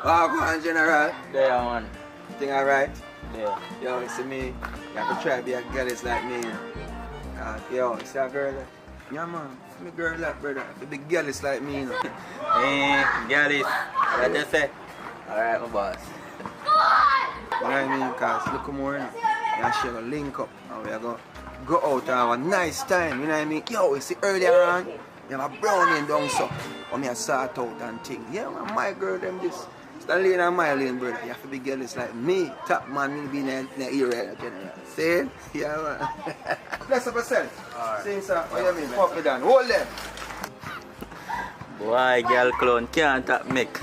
Oh, go on, General. There, man. Thing alright? There. Yo, you see me? You have to try to be a girl it's like me. Yo, you see a girl? Yeah, man. Me girl like brother. The big girl is like me, you know. Hey, girl is. What you say? Alright, my boss. You know what I mean? Because look more, you know. And she gonna link up and we are gonna go out and have a nice time, you know what I mean? Yo, you see earlier on, you have a brownie down so. When I sort out and thing. Yeah, man, my girl, them this. It's the lane and my lane, brother. You have to be girl, it's like me. Top man will be in the area, general. See? Yeah, man. Bless up yourself. Alright. See, sir? What you mean? Fuck me down. Hold them. Boy, girl clown can't tap make.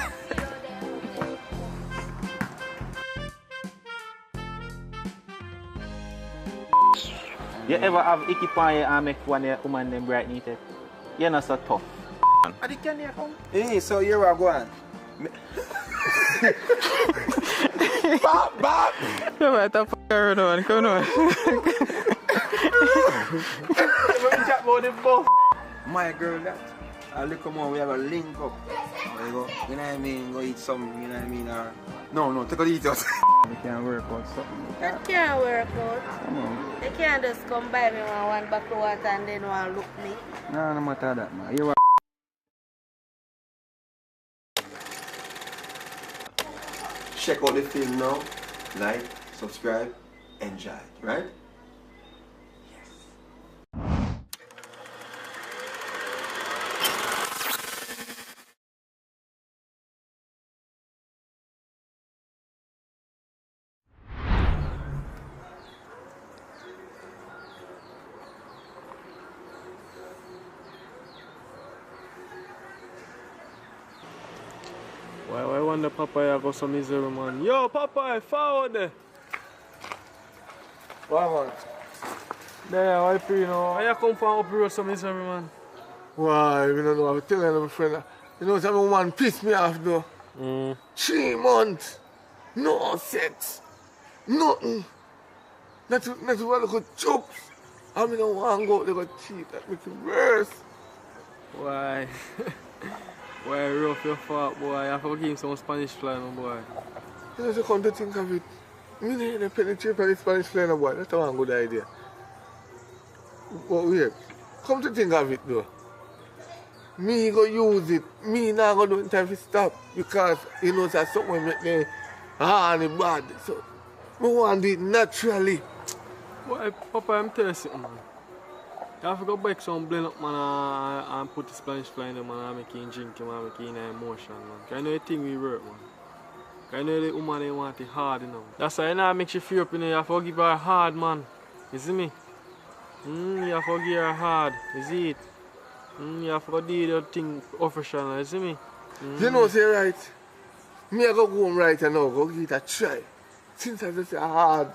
You ever have icky pan and make one of your woman them bright needed? You're not so tough. Are the can you come? Hey, so here we go on. Bob, Bob! No matter f*** around on, come on. Chat about the buff. My girl, that. A little more, we have a link up. We go, you know what I mean? Go eat something, you know what I mean? Or, no, take a eat us. We can't work out something. That can't work out. Come on. They can't just come by me one back of water and then one look me. No, no matter that, man. You Check out the film now. Like, subscribe, enjoy, right? Why wonder Papa got some misery, man? Yo, Papa, forward there. What, man? There, why you know? Why you come from up here some misery, man? Why? We don't know. I'm telling you, my friend. You know, some woman pissed me off, though. 3 months. No sex. Nothing. Not what I could choke. I mean, I want to go, they got cheat. That makes it worse. Why? Why rough your fault, boy? I have to give him some Spanish fly, no, boy. You know, so come to think of it. Me need penetrate by the Spanish fly, no, boy. That's a good idea. But wait. Come to think of it, though. Me go use it. Me not go do it in time to stop. Because, you know, that's something make me hard and bad. So, I want to do it naturally. Boy, Papa, I'm telling you something, man. You have to go back some blend up, man, and put the Spanish fly in them, man, and make him drink him, and make him in emotion, man. Because I know the thing we work, man. Because I know the woman, they want it hard, you know. That's why, you know, make you feel up, you know, you have to give her hard, man. You see me? You have to give her hard, you see it? You have to do your thing official, you see me? You know, say right. Me I go home right now, go give it a try. Since I just say hard.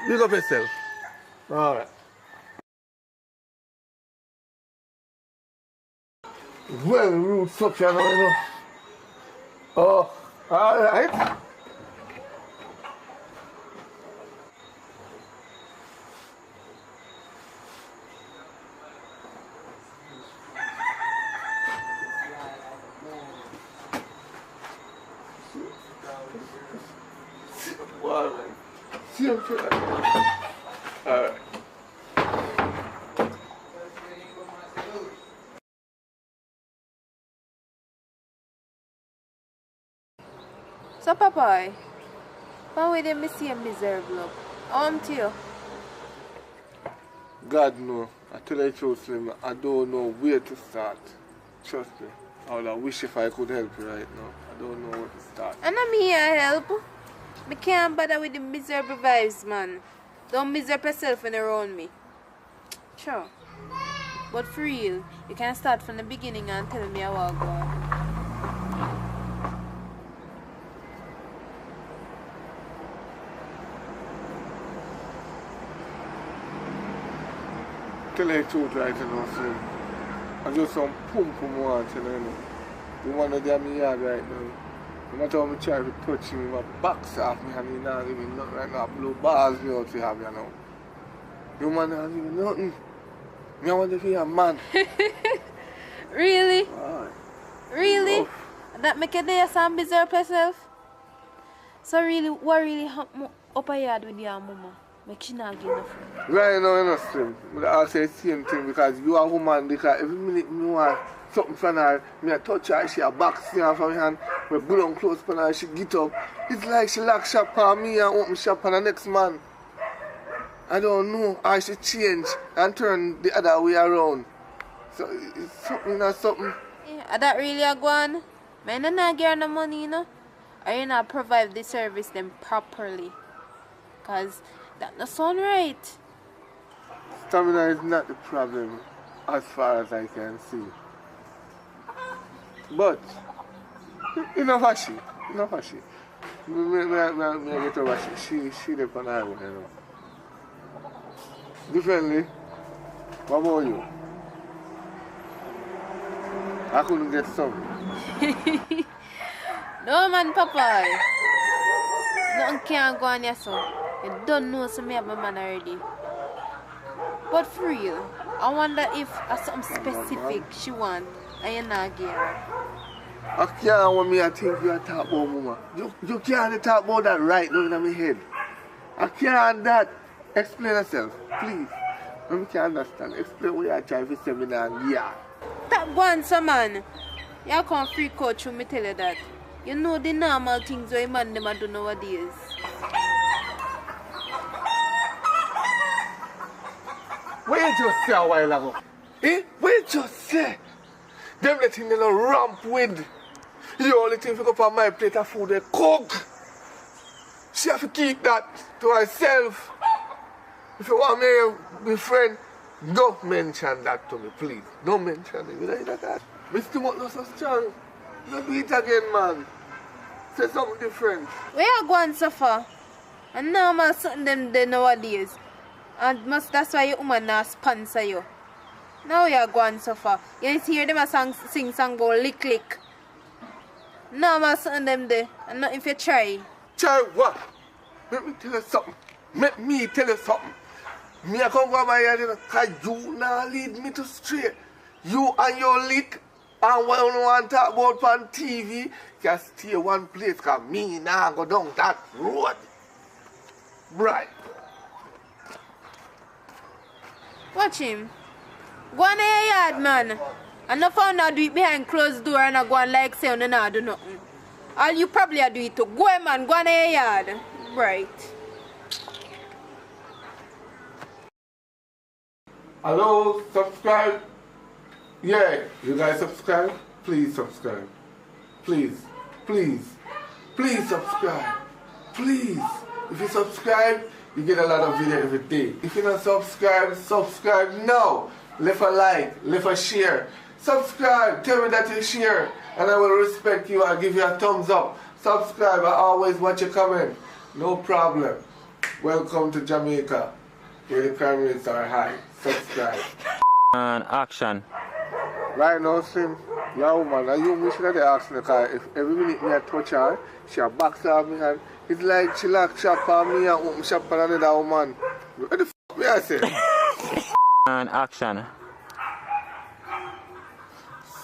Big up yourself. Alright. Well, rude structure now, you know. Oh, alright. See you. Alright. So, Papa, why would they miss you miserable? To you? God no. I tell you the truth, Slim. I don't know where to start. Trust me. I would wish if I could help you right now. I don't know where to start. And I'm here help. I can't bother with the miserable vibes, man. Don't miserable yourself when you're around me. Sure. But for real, you can start from the beginning and tell me how I go on. tell you the truth right now, Slim. I just some pum want, you know. The one of them in yard right now. No matter how I try to touch him, my box off me and he not give me nothing right now. Blow balls me out to have you know. You man not give me nothing. Me I want to be a man. Really? Right. Really? Enough. That make you there some bizarre yourself? So really, what really happened up a yard with your mama? Make she not give enough. Right now, you know, Slim. But I say the same thing because you are a woman because every minute me want something from her, me I touch her, she a box me off from her hand, we put on clothes from her, she get up. It's like she lock shop on me and open shop on the next man. I don't know how she change and turn the other way around. So it's something or something. Yeah, that really a go on? I not give her no money, you know? Or you not provide the service them properly. Cause that no sound right. Stamina is not the problem as far as I can see. But, enough of she. Enough of she. Me get over she the pan highway, you know. Differently, what about you? I couldn't get some. No man, Papa. Nothing can go on here, so. You don't know so me have my man already. But for real, I wonder if something specific she want and you not give her. I can't want me to think you are talking about mama. You can't talk about that right now in my head. I can't that. Explain yourself, please. I can't understand. Explain what you are trying to say me now. Yeah. That one, so man. You can't freak out through me tell you that. You know the normal things where man them do nowadays. What you just say a while ago? Eh? What you just say? Them the thing they don't ramp with. The only thing to go for my plate of food they cook. She have to keep that to herself. If you want me to be friend, don't mention that to me, please. Don't mention it. You know that? Mr. Mutt not so strong. Don't do it again, man. Say something different. Where you going so far? And normal something them there nowadays. And that's why your woman not sponsor you. Now you are going so far. You hear them a sing song about lick lick. Normal something them there. And not if you try. Try what? Let me tell you something. Let me tell you something. Me I come from my yard, you know, because you now lead me to straight. You and your lick and what you want to talk about on TV, can stay one place because me now go down that road. Right. Watch him. Go on in your yard, man. And no found out do it behind closed door and I go on like say you not do nothing. All you probably do it too. Go on, man. Go on in your yard. Right. Hello, subscribe. Yeah, you guys subscribe? Please subscribe. Please, please, please subscribe. Please. If you subscribe, you get a lot of video every day. If you're not subscribed, subscribe now. Leave a like, leave a share. Subscribe, tell me that you share, and I will respect you and give you a thumbs up. Subscribe, I always watch your comment. No problem. Welcome to Jamaica, where the crime rates are high. Subscribe. And action. Right now, Slim, your woman, and you wish that they ask me because if every minute me I touch her, she a box off me hand. It's like she lock shop on me and open shop on another woman. What the f*** me I say? And action.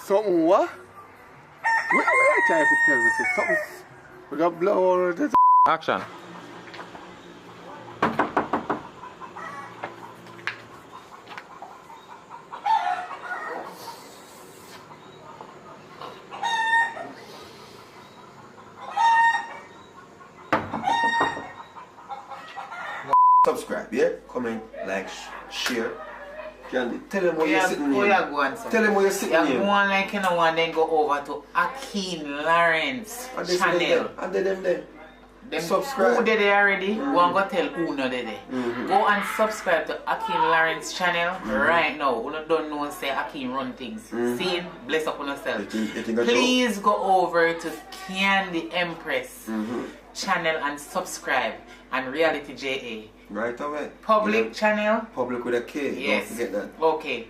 Something what? What are you trying to tell me? Say something with a blow or this? Action. Subscribe, yeah? Comment, like, share. Tell them what you're sitting here. Tell them what you're sitting here. You're going like you know, and then go over to Akin Lawrence channel. And then them there. Them Subscribe. who did it already, go and go tell who no did it. Go and subscribe to Akeem Lawrence channel right now. You don't know say Akeem run things. See it? Bless up on yourself. Please go over to Candy Empress channel and subscribe. And Reality JA. Right away. Public channel. Public with a K. Yes. Don't forget that. Okay.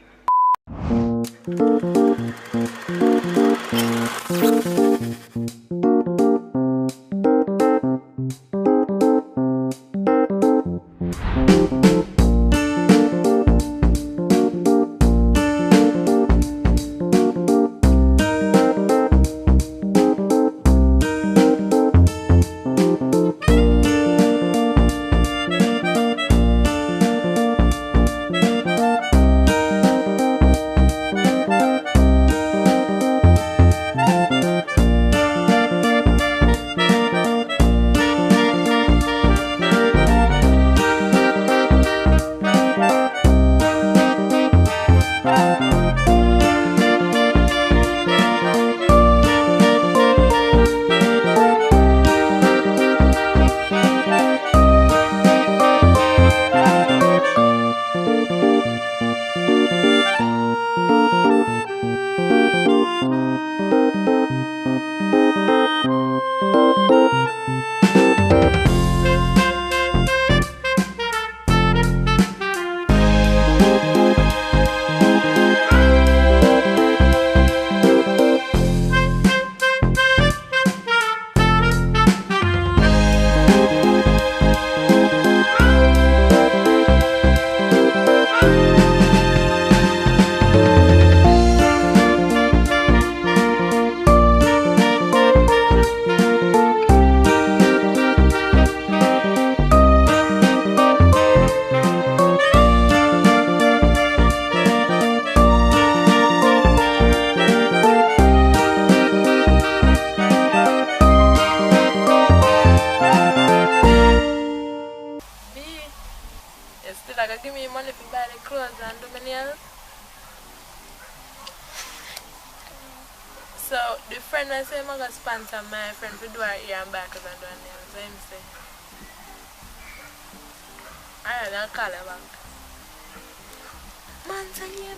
Give me money to buy the clothes and do my nails. So the friend I say I'm gonna sponsor my friend to do her ear and back and do her nails. So him say, alright, I'll call her back. Man, say yeah,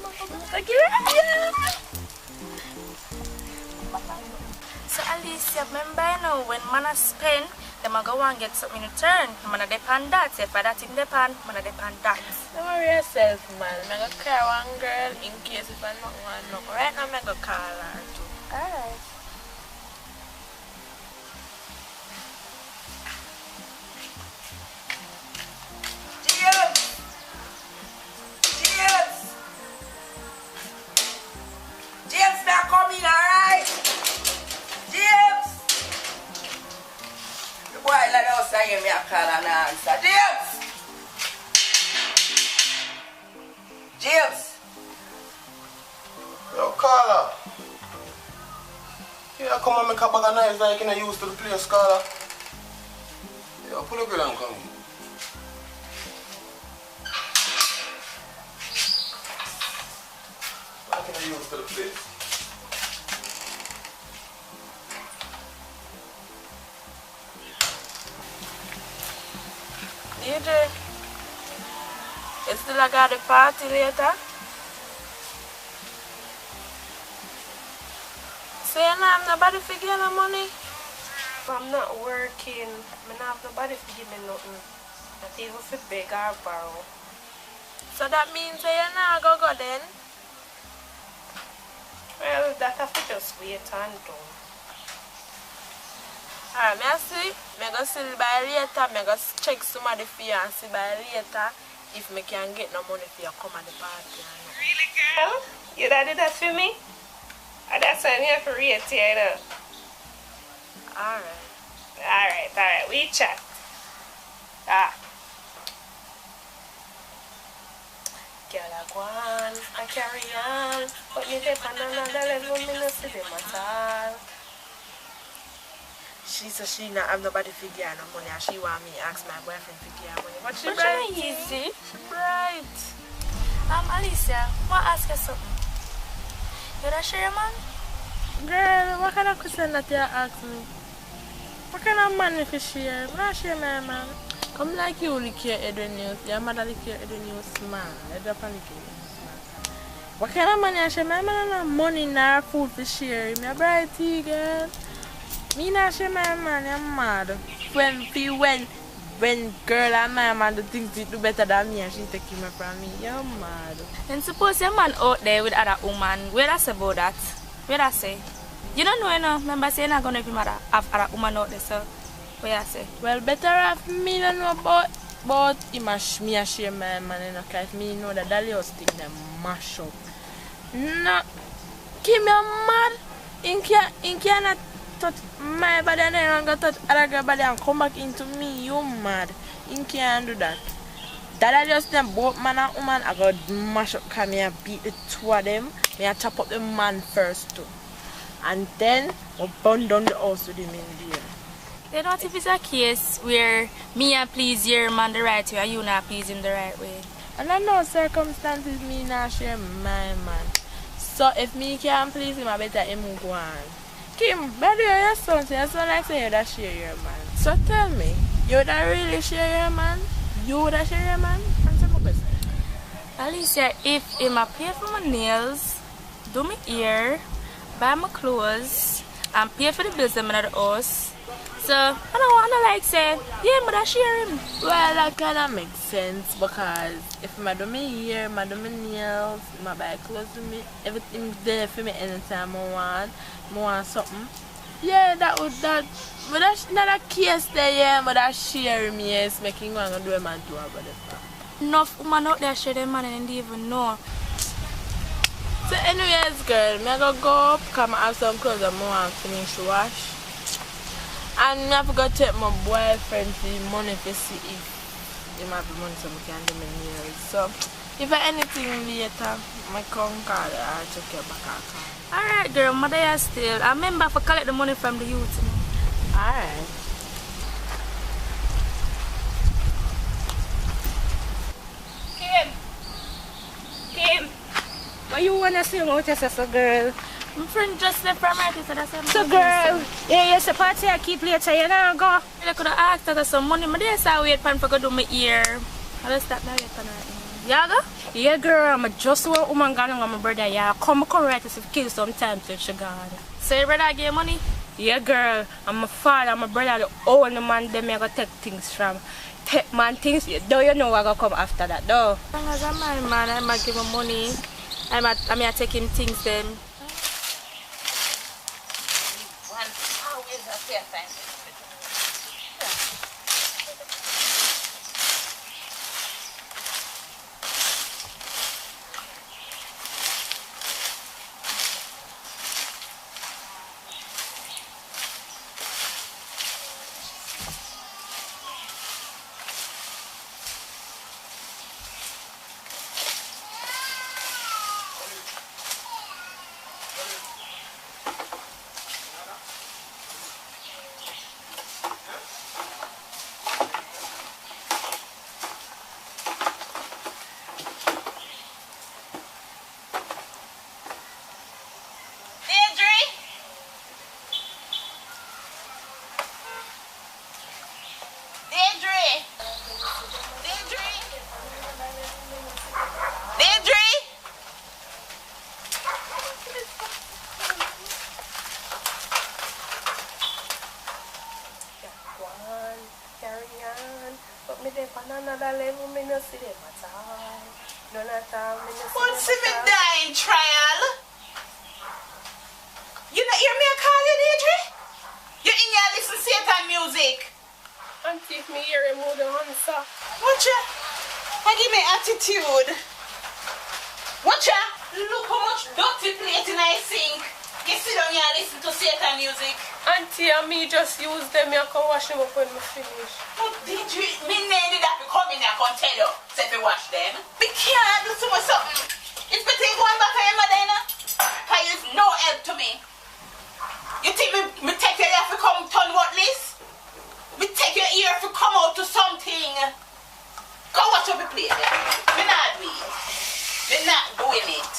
So Alicia, remember now when man spend, them a go and get something in return. Man a depend that. If I that in depend, man a depend that. Don't worry yourself, man. I'm gonna call one girl in case if I not want no. Right now I'm gonna call her too. Alright. James not coming, alright? James! The boy like outside give me a call and answer. James! James! Yo, Carla. Yeah, come and make a bag of knives like you know used to the place, Carla. Yo, pull a grill and come. Like you know used to the place. DJ, you still got the party later? So you don't have nobody to give you money? I'm not working. I don't have nobody to give me nothing. Not even to beg or borrow. So that means that you're not going to go then? Well, that have to just wait and do. Alright, I see. I go see by later. I go check somebody for you and see by later if I can get no money for you to come at the party. Really, girl? You did that for me? Oh, that's why I'm here for real, you know. Alright, we chat. Girl, I go on, I carry on, but me take on another level, me not see them at all. She said she not have nobody to give her no money and she want me to ask my boyfriend to give her money. But she bright. Easy. She bright. Alicia, I want to ask you something. You not sure, man? Girl, what kind of question that you ask me? What kind of man if you share? I'm not share my man. Come like you lick your head when you, your mother lick your head when you smile. Head up and lick your head smile. What kind of money I share? My man have money nor food for share. Me a bright tea girl. Me not share my man, I'm mad. When girl and my man do things they do better than me and she take him from me, you're mad. And suppose your man out there with other woman, where I say about that? Where I say? You don't know, you know. Remember saying I'm gonna have other woman out there, so where I say? Well, better off me don't know about him and me and share my man, you know, because me know that that little thing them mash up. No, keep me mad. In cannot touch my body and then go touch other girl body and come back into me. You mad? In can't do that. That I just them both man and woman I got mash up because me and beat the two of them. Me and chop up the man first too. And then we burn down the house with him in there. Then what if it's a case where me and please your man the right way and you not please him the right way? And I know circumstances me not share my man. So if me can't please him, I better him go on. Kim, by the way, your son like say you that share your man. So tell me, you that really share your man? You that share your man? Answer my question. Alicia, if him a pay for my nails, do my hair, buy my clothes, and pay for the bills in the house, so I don't wanna like say, yeah, but I share him. Well, that kinda makes sense because if I do my hair, I do my nails, I buy clothes to me, everything there for me anytime I want something. Yeah, but that's not a case there, yeah, but that share me, yes, making one and do a man to about it. Enough women out there share their man and they even know. So anyways, girl, I go up, come have some clothes and I want to finish wash. And I have to go take my boyfriend the money to see if he might be money so I can do my nails. So if I anything later, I come call her or check your back account. Alright girl, mother is still. I remember to collect the money from the youth. Alright. Kim, what you wanna say about yourself, girl? My friend just left from her, so that's so girl, yeah, you're party I keep later, you know, go. I could have asked her for some money, but they saw wait for go do my ear. I'll start now, yeah, go? Yeah, girl, I'm just one woman gone with my brother, yeah. Come correct if you kill sometimes if she gone. So your brother gave money? Yeah, girl, I'm my father, my brother, the only man them I go take things from. Take man things, though you know I go come after that, though. As long as I'm my man, I might give him money. I might take him things then. What's me dying trial? You not hear me call you, Deidre? You in here listen to Satan music? Auntie, if me hear him, would answer. Watch ya. I give me attitude. Watch ya. Look how much dirty plate in I sink. You sit down here and listen to Satan music. Auntie and me just use them, I can wash them up when we finish. But Deidre, me need that to come in here and tell you, say to wash them. We can't do so much something. It's better you going back to your mother, you know? Because it's no help to me. You think me take your ear to come turn worthless? Me take your ear to come out to something. Go watch up the plate then. Me not do it. Me not doing it.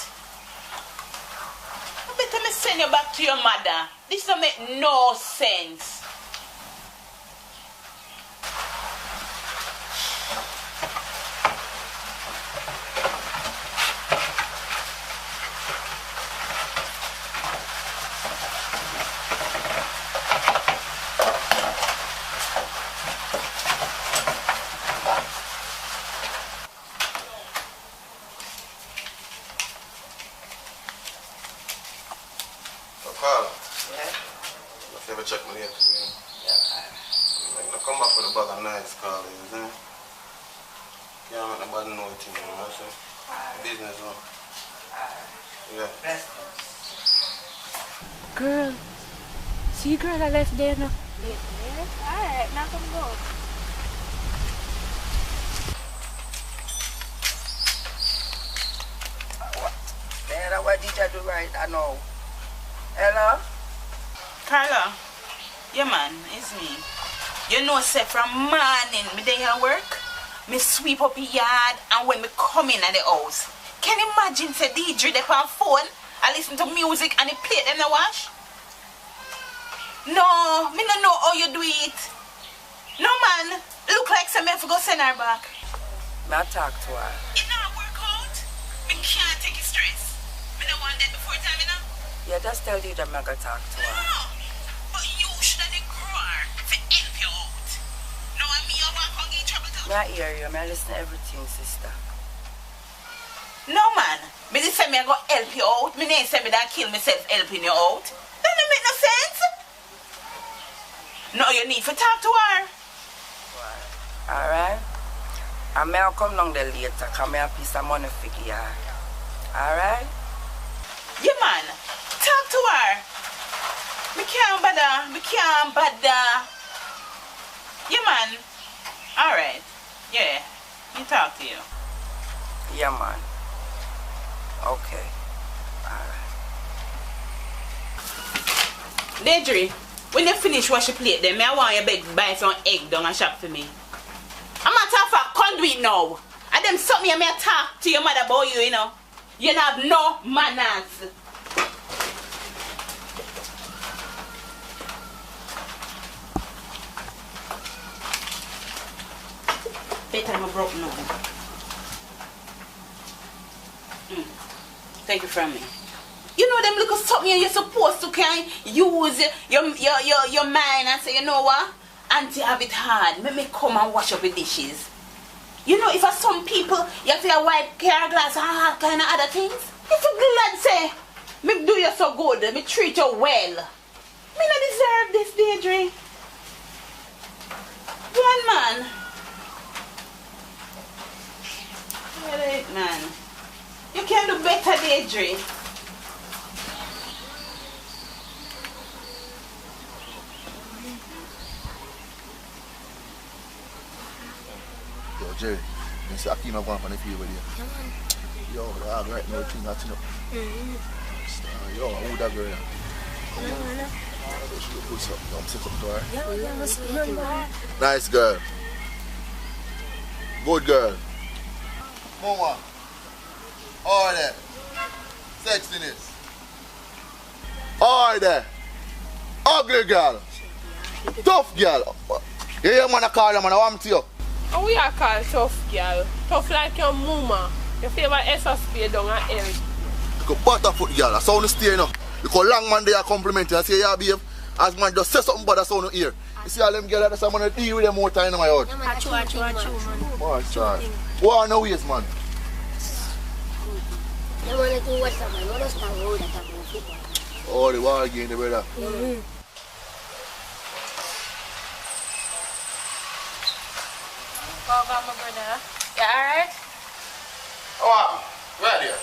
I better me send you back to your mother. This don't make no sense. come back with a bag of nice callings, eh? Can't make nobody know it, you know what I'm saying? Business, no? Yeah. Girl. See girl I left there now. Alright, now come go. Man, what did I do right? I know. Hello? Carla, yeah man, it's me. You know, say from morning, me day at work, me sweep up the yard, and when me come in at the house, can you imagine say DJ dey on phone, I listen to music and he play them the wash? No, me no know how you do it. No man, look like some me have to go send her back. Me I talk to her. It not work out. Me can't take it stress. Me don't want that before time, you know? Yeah, just tell DJ me I go talk to her. No, but you should have grow her to help you out. No, I mean, I want to get trouble too. Me I hear you. Me I listen to everything, sister. No man, me just say me I go help you out. Me ain't say me that kill myself helping you out. That don't make no sense. No, you need to talk to her. Alright? And me I'll come down there later, because me have a piece of money for you. Alright? Yeah man, talk to her. Me can't bother. Yeah man. Alright. Yeah, me talk to you. Yeah, man. Okay. Alright. Deidre, when you finish wash your plate, then I want you beg buy some egg down and shop for me. I'm not talking for conduit now. And them something you may talk to your mother about you, you know. You have no manners. Better I'm broke now. Take it from me. You know them little something you're supposed to can use your mind and say, you know what? Auntie have it hard. Let me come and wash up the dishes. You know, if for some people you have to a white car glass and all kind of other things. If you glad say, me do you so good, me treat you well. Me not deserve this, Deidre. One man. Right, man. You can do better, Deidre. Yo, Jerry, you see Akeem going on the field with you. Yo, the dog right now, the thing that's up. Yo, who that girl? She look good, so I'm sit up to her. Nice girl. Good girl. Mama. Order. Sexiness. Order. Ugly girl. Tough girl. You hear man I call them and I want to you. And we are called tough girl. Tough like your mama. Your favorite SSP down at L. You go butterfoot girl. I saw you stay now. You go long man there compliment you and say yeah behave. As man just say something bad I saw you hear. You see all them girls that's I'm gonna deal with them more time in my yard. Achoo, man. Man, try. What are no ways, man? You want to do what's up, man? What is that road that I'm going to flip on? Oh, the war again, the brother. Cover my brother. You alright? Oh, where are you?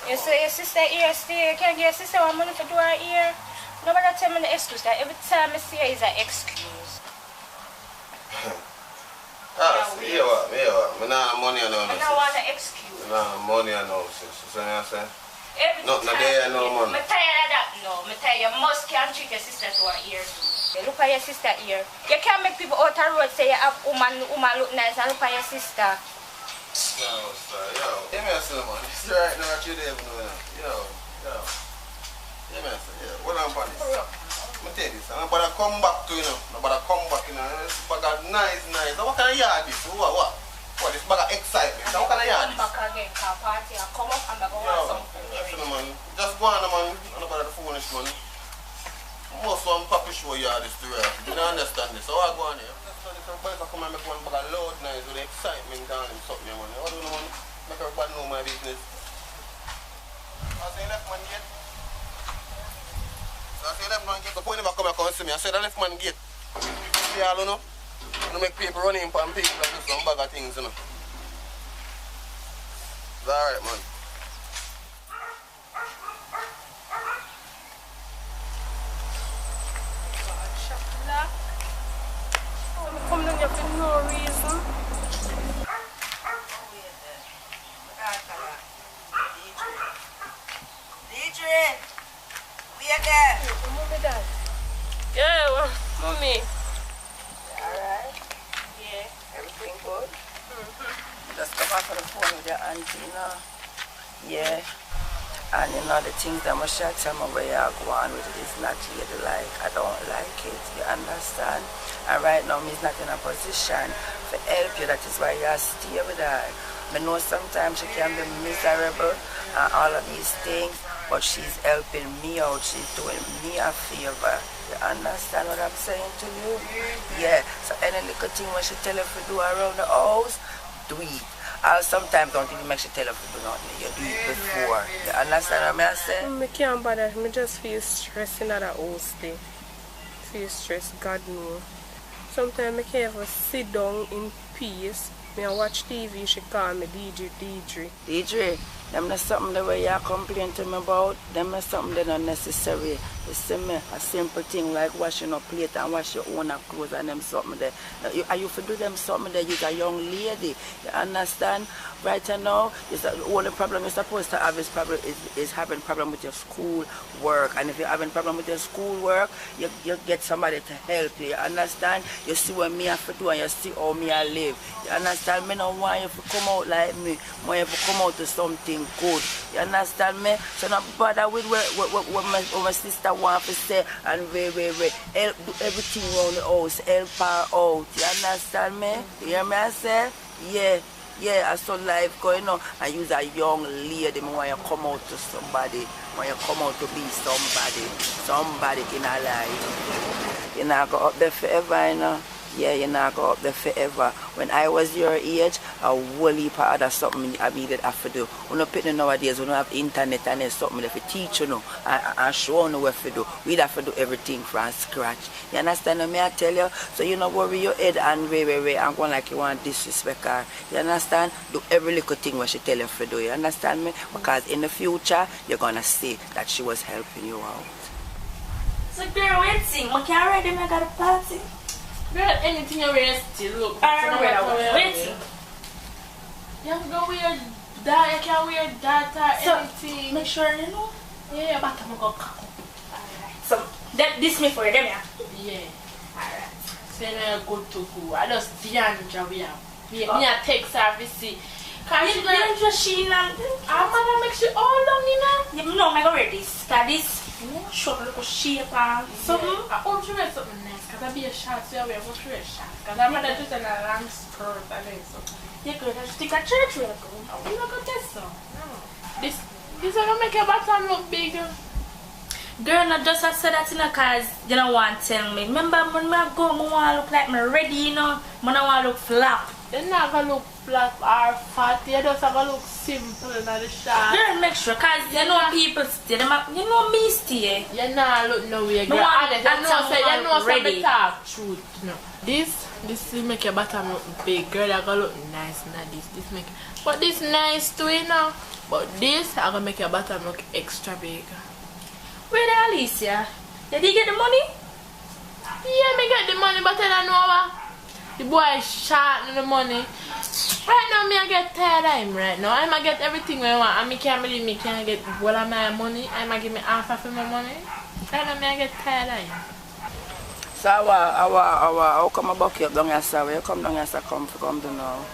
You say your sister here still. You can't get your sister one money for do her ear. Nobody tell me the excuse. That every time I see her is an excuse. Yeah, what? I don't have money or no. I don't want an excuse. I don't have money or no, sis. You see what I'm saying? Every Not time there, no money. I'm tired of that, no. I'm tired. You must can't treat your sister to her ear. You look at your sister ear. You can't make people out the road say you have woman look nice and look at your sister. Yo, sir, yo. Give me a son, man. This right now, what you there, yo. Give me a son, yo. What I'm on this? Let me tell you this. I'm about to come back to you know. I'm about to come back, you know. This bag of nice. Now, what kind of yard this? What? What, this bag of excitement? Now, what kind of yard this? Come back again, car party, and come up and go want something. Listen, man. Just go on, man. I'm about to foolish, man. Most of them papi show yard is the real. You don't understand this. So I go on here. Everybody come and make one bag of loud nice with the excitement down and something, man. What do you know, man? Make everybody know my business. I say left man gate. I say left man gate. The point never come and see me. I said the left man gate. See all you know? You make people run in from people and do some bag of things, you know. It's alright, man. Come down here for no reason. Deidre, we are there. Mommy, Dad. Yeah, well, Mommy. Alright. Yeah. Everything good? Just come back on the phone with your auntie, you know. Yeah. And you know the things that must tell me where you go on with it is not really like I don't like it, you understand? And right now me's not in a position to help you, that is why you stay with her. I know sometimes she can be miserable and all of these things, but she's helping me out, she's doing me a favor. You understand what I'm saying to you? Yeah, so any little thing when she tell her to do around the house, do it. I'll sometimes don't even make she tell her to do nothing. You do it before. You understand what I'm saying? I can't bother. I just feel stressed in that house day. Feel stressed, God knows. Sometimes I can't even sit down in peace. I watch TV, she call me Deidre. Deidre, them not something the way you complain to me about. Them not something that not necessary. You see me, a simple thing like washing up plate and wash your own clothes and them something there. Are you for do them something that you're a young lady? You understand? Right now, the only problem you're supposed to have is having problem with your school work. And if you're having problem with your school work, you get somebody to help you. You understand? You see what me have to do and you see how me I live. You understand? Me don't want you to come out like me. I want you to come out to something good. You understand me? So not bother with what my sister want to say and help do everything around the house. Help her out. You understand me? You hear me I say? Yeah. Yeah, I saw life going on. I use a young lady. I want you to come out to somebody. I want you to come out to be somebody. Somebody in our life. You're not go up there forever, you know. Yeah, you're not go up there forever. When I was your age, a whole heap of other something I needed have to do. We don't put nowadays, we don't have internet and there's something that we teach you know and show you what to do. We'd have to do everything from scratch. You understand what I tell you? So you don't worry your head and I'm going like you want to disrespect her. You understand? Do every little thing what she tell you to do. You understand me? Because in the future, you're going to see that she was helping you out. So girl, wait, sing. I can't ready, I got a party. Girl, anything you wear still look. Waiting. You have to go wear that, you can wear that or anything. Make sure you know. Yeah, but I'm going to cock up. Alright. So, this me for them, yeah? Yeah. Alright. So you're good to go. I just Deandra we have. Me a text service. Cause she I'm gonna make sure all long, you know? No, I'm gonna wear this. Cause this short little shape and something. I want to wear something nice. Cause I be a short, so I wear short. Cause I'm gonna just in a long skirt and then something. Yeah, girl, I just think a church will go. I'm not gonna test so. This is gonna make your bottom look bigger. Girl, not just I said that, you know, cause you don't want to tell me. Remember when I go, I want to look like me ready, you know? I don't want to look flap. You're not gonna look flat or fat, you're just gonna look simple in the shot. Girl, make sure, cause you know people stay, you know me stay. You're not look no way, girl. Honest, you know say talk truth, you know. This will make your bottom look big, girl, you're gonna look nice in this make, but this nice too, you know. But this, I'm gonna make your bottom look extra big. Where the Alicia? Did he get the money? Yeah, me get the money, but I don't know what. The boy shot the money. Right now, me I get tired of him right now. I'm get everything I want. And me can't believe me can't get all of my money. I'm give me half of my money. Right now, me I get tired of him. So, how come I buck you up down here, sir? Where you come down here, sir? Come to now.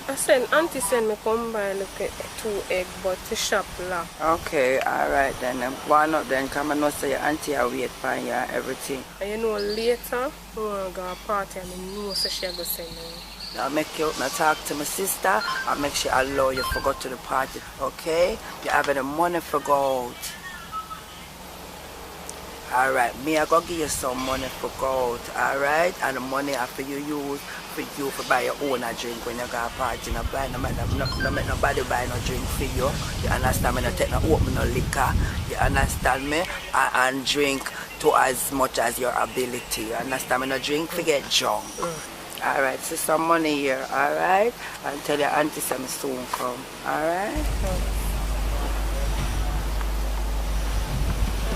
Auntie send me come buy look at 2 eggs, but the shop locked. Okay, alright then. Why not then? Come and know say your auntie will wait for you and everything. And you know later, we want to go to a party and I know so she will send me. I'll make you talk to my sister. I'll make sure I allow you to go to the party. Okay? You're having the money for go out. Alright, me I go give you some money for go out. Alright? And the money after you use for you to buy your own drink when you go to a party. No make nobody buy no drink for you. You understand me? No take no open no liquor. You understand me? And drink to as much as your ability. You understand me? No drink to get drunk. Alright, see some money here, alright? And tell your auntie some soon come, alright?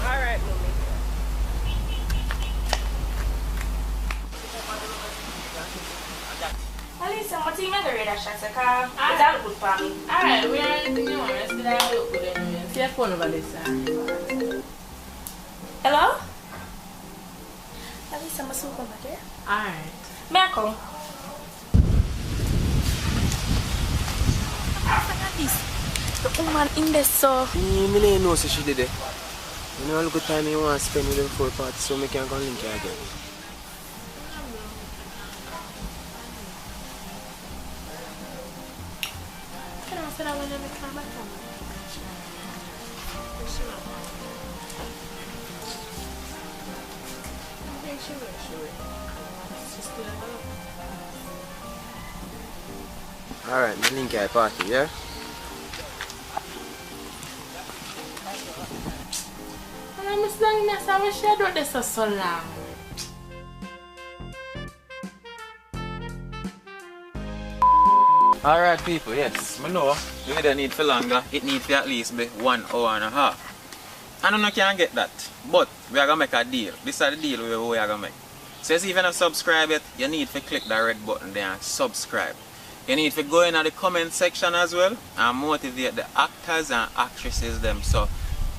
Alright, mommy. Alisa, what do you make a radar shot? Because that look good for me. Alright, we are anything you want. Let's see that look good anyway. See your phone over this side. Hello? Alisa, I'm so come back here. Alright. May I come? The woman in there, so. Me don't know so she did it. You know, look at time you want to spend with them 4 parts, so me can go link her again. Can I say that when I come back home? Alright, me link her party, yeah? I'm just saying this, I wish I do this for so long. Alright people, yes, I know the video need for longer, it need for at least be 1 hour and a half. I don't know if you can get that, but we are going to make a deal. This is the deal we are going to make. So if you're not subscribed yet, you need to click that red button there and subscribe. You need to go in the comment section as well and motivate the actors and actresses them so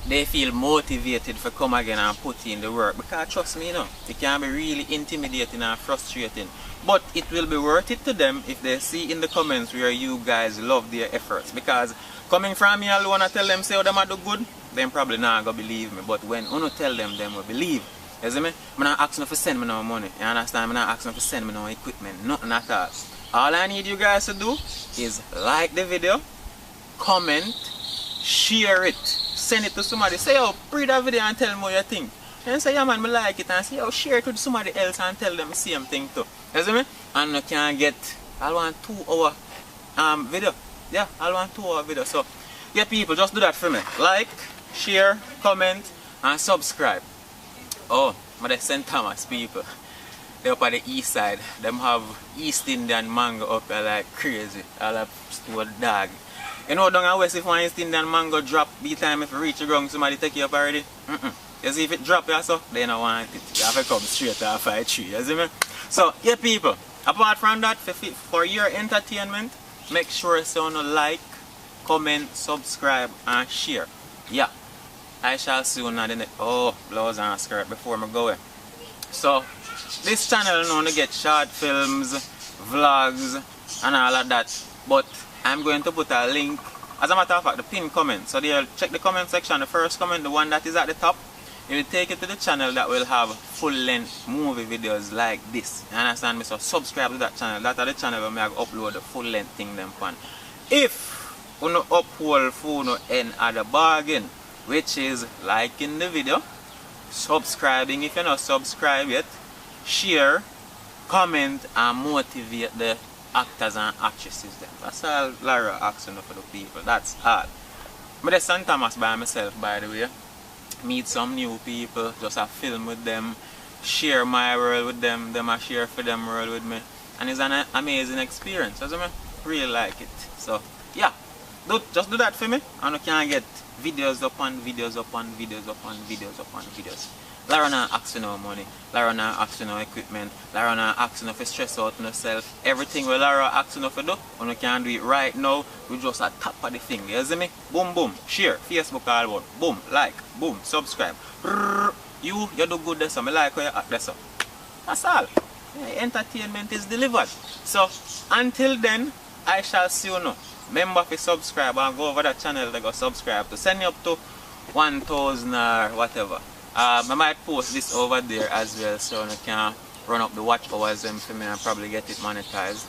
they feel motivated to come again and put in the work. Because trust me, you know, it can be really intimidating and frustrating. But it will be worth it to them if they see in the comments where you guys love their efforts. Because coming from me alone, I tell them say, oh, them are do good, them probably not gonna believe me. But when I tell them, them will believe. You see me? I'm not asking to send me no money. You understand? I'm not asking to send me no equipment. Nothing at all. All I need you guys to do is like the video, comment, share it, send it to somebody. Say, oh, read that video and tell me what you think. And say, yeah man, I like it. And say, oh, share it with somebody else and tell them the same thing too. You see me? And you can get, I want 2 hour video. Yeah, I want 2 hour video. So, yeah people, just do that for me. Like, share, comment, and subscribe. Oh, but St. Thomas people. They're up at the east side. Them have East Indian mango up there like crazy. All up to a dog. You know down west if one East Indian mango drop, be time if you reach the ground, somebody take you up already. You see if it drop you so, they don't want it. You have to come straight off a tree, you see me? So, yeah people, apart from that, for your entertainment, make sure you like, comment, subscribe, and share. Yeah, I shall soon the next, oh, blouse and skirt before I go away. So, this channel now to get short films, vlogs, and all of that. But I'm going to put a link, as a matter of fact, the pinned comment. So there, check the comment section, the first comment, the one that is at the top. It will take you to the channel that will have full-length movie videos like this. You understand me? So subscribe to that channel. That is the channel where I upload the full-length thing them fun. If you no uphold for no end of the bargain, which is liking the video, subscribing if you're not subscribed yet, share, comment, and motivate the actors and actresses them. That's all Lara asking for the people. That's all. But there's St. Thomas by myself, by the way. Meet some new people, just a film with them, share my world with them, them a share for them world with me. And it's an amazing experience, doesn't it? Really like it. So yeah, just do that for me and you can get videos upon videos upon videos upon videos upon videos. Lara not asking no money, Lara not asking no equipment, Lara not asking no for stress out on herself. Everything where Lara asking no for do, and you can do it right now, we just at top of the thing, you see me? Boom boom, share, Facebook all about, boom, like, boom, subscribe. You do good there, so I like how you act there, so. That's all. Entertainment is delivered. So until then, I shall see you now. Remember to subscribe and go over that channel to go subscribe to send you up to 1,000 or whatever. I might post this over there as well so you can run up the watch hours for me and probably get it monetized.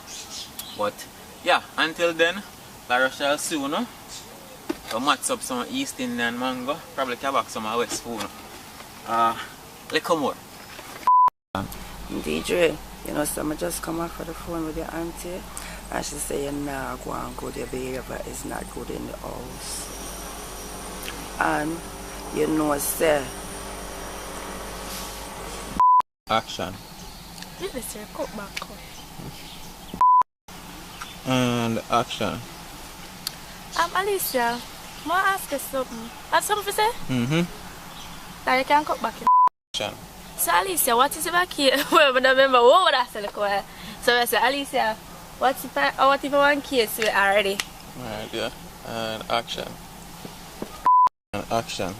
But yeah, until then, Lara shall soon so match up some East Indian mango, probably come back some West food. Little more. DJ, you know, so I just come off for the phone with your auntie and she say, nah, go and go, the behavior is not good in the house. And you know, say, action. This is your coat back. And action. Alicia, I want to ask you something. That's something to say? That you can cut back in. Action. So Alicia, what is it back here? Well, I don't remember what would I say. So I said, Alicia, what if I want kids with already? Alright, yeah. And action. And action.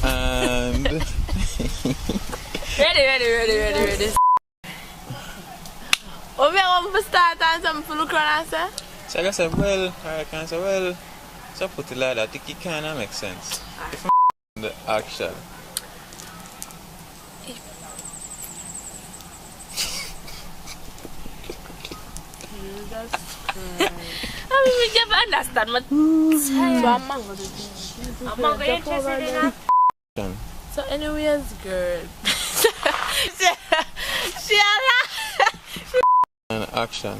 And ready. Oh, me want to start and some full crown, sir? so I said, well, I can say, well, so put it like that, I think it kind of makes sense. If the action. I mean, we never understand what. I'm not interested in that. So, anyways, girl. And action.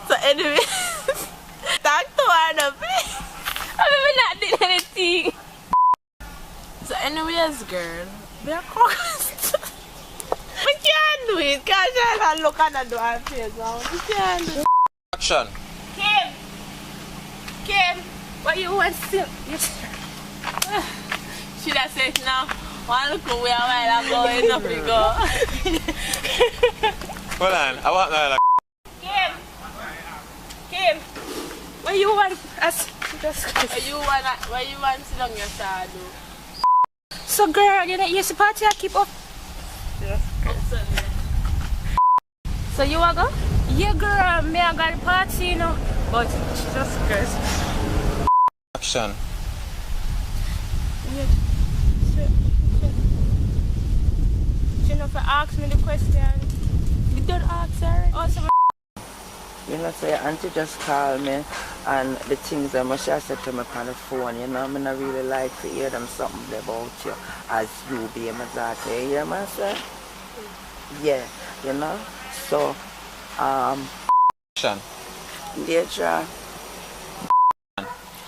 So, anyways, talk to her now, please. I mean, we not did anything. So, anyways, girl, we are cooking. We can't do it. Can't just look at the door face now. We can't do it. Action. Kim, what you want to should I say it now? One look away a while ago, enough to go. Hold on, I want that. Kim, what you want? What you want to sit on your shadow? So girl, you support to keep up. So you want to go? Yeah, girl, me I got a party, you know. But just girls. Action. She never asked me the question. We don't ask her. Also, You know, so your auntie just called me and the things that she has said to me on the phone, you know, I not really like to hear them something about you as you be my daughter. You hear me, sir? Yeah, you know. So, Action. Deidre,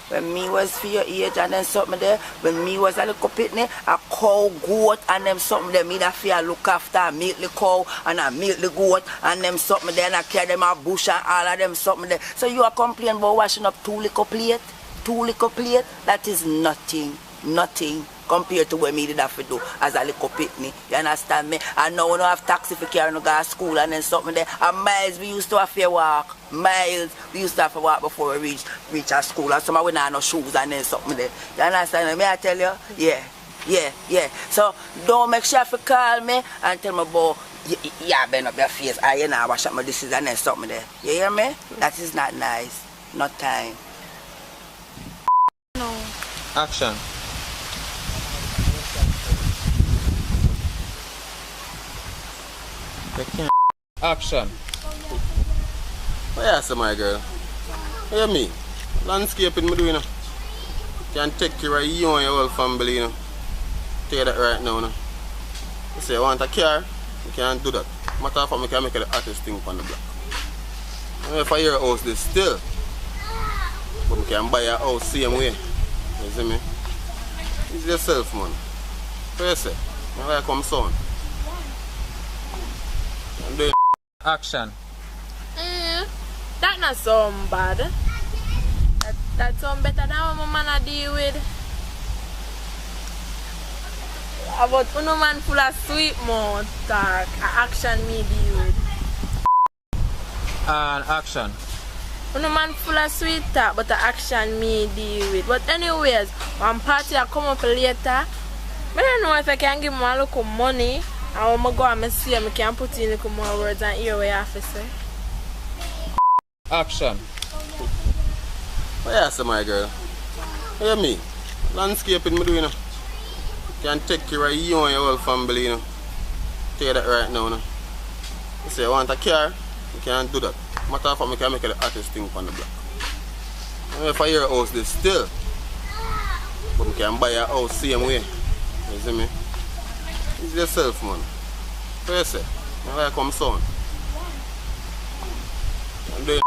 when me was for your age and then something there, when me was a little pitney, a cow, goat and them something there, me that fear look after, I milk the cow and I milk the goat and them something there and I carry them a bush and all of them something there. So you are complaining about washing up 2 little plate? 2 little plate? That is nothing, nothing compared to what me did have to do as a little pitney. You understand me? And now we don't have taxi for carrying to go to school and then something there. And miles we used to have to walk. Miles we used to have to walk before we reach our school. And some of we not have no shoes and then something there. You understand me? I tell you? Yeah. So don't make sure to call me and tell me about bend up your face. You know wash up my dishes and then something there. You hear me? That is not nice. Not time. No. Action. Action. What you say, my girl? Hear me? Landscaping me doing, you know. Can take care of you and your whole family, you know. Tell you that right now, you know. You say you want a car, you can't do that. Matter of fact, I can make it the hottest thing on the block. I mean, if I hear a house this still, but I can buy a house same way. You see me? It's yourself, man. What you say? Where I come soon? I'm doing Action. That not so bad. That sound better than what my man I deal with. About uno man full of sweet mouth talk. Action me deal with. And action. Uno man full of sweet talk, but the action me deal with. But anyways, one party I come up later. I don't know if I can give him a little money. And when I go and see him, I can put in a little more words and hear what you have to say. Action. What you say, my girl? Hear me? Landscaping me doing, you know. Can take care of you and your whole family, you know. Tell you that right now, you know. You say you want a car, you can't do that. Matter of fact, I can make it the hottest thing on the block. I mean, if I hear a house this still, but I can buy a house same way. You see me? It's yourself, man. What you say? Where I come soon? I'm doing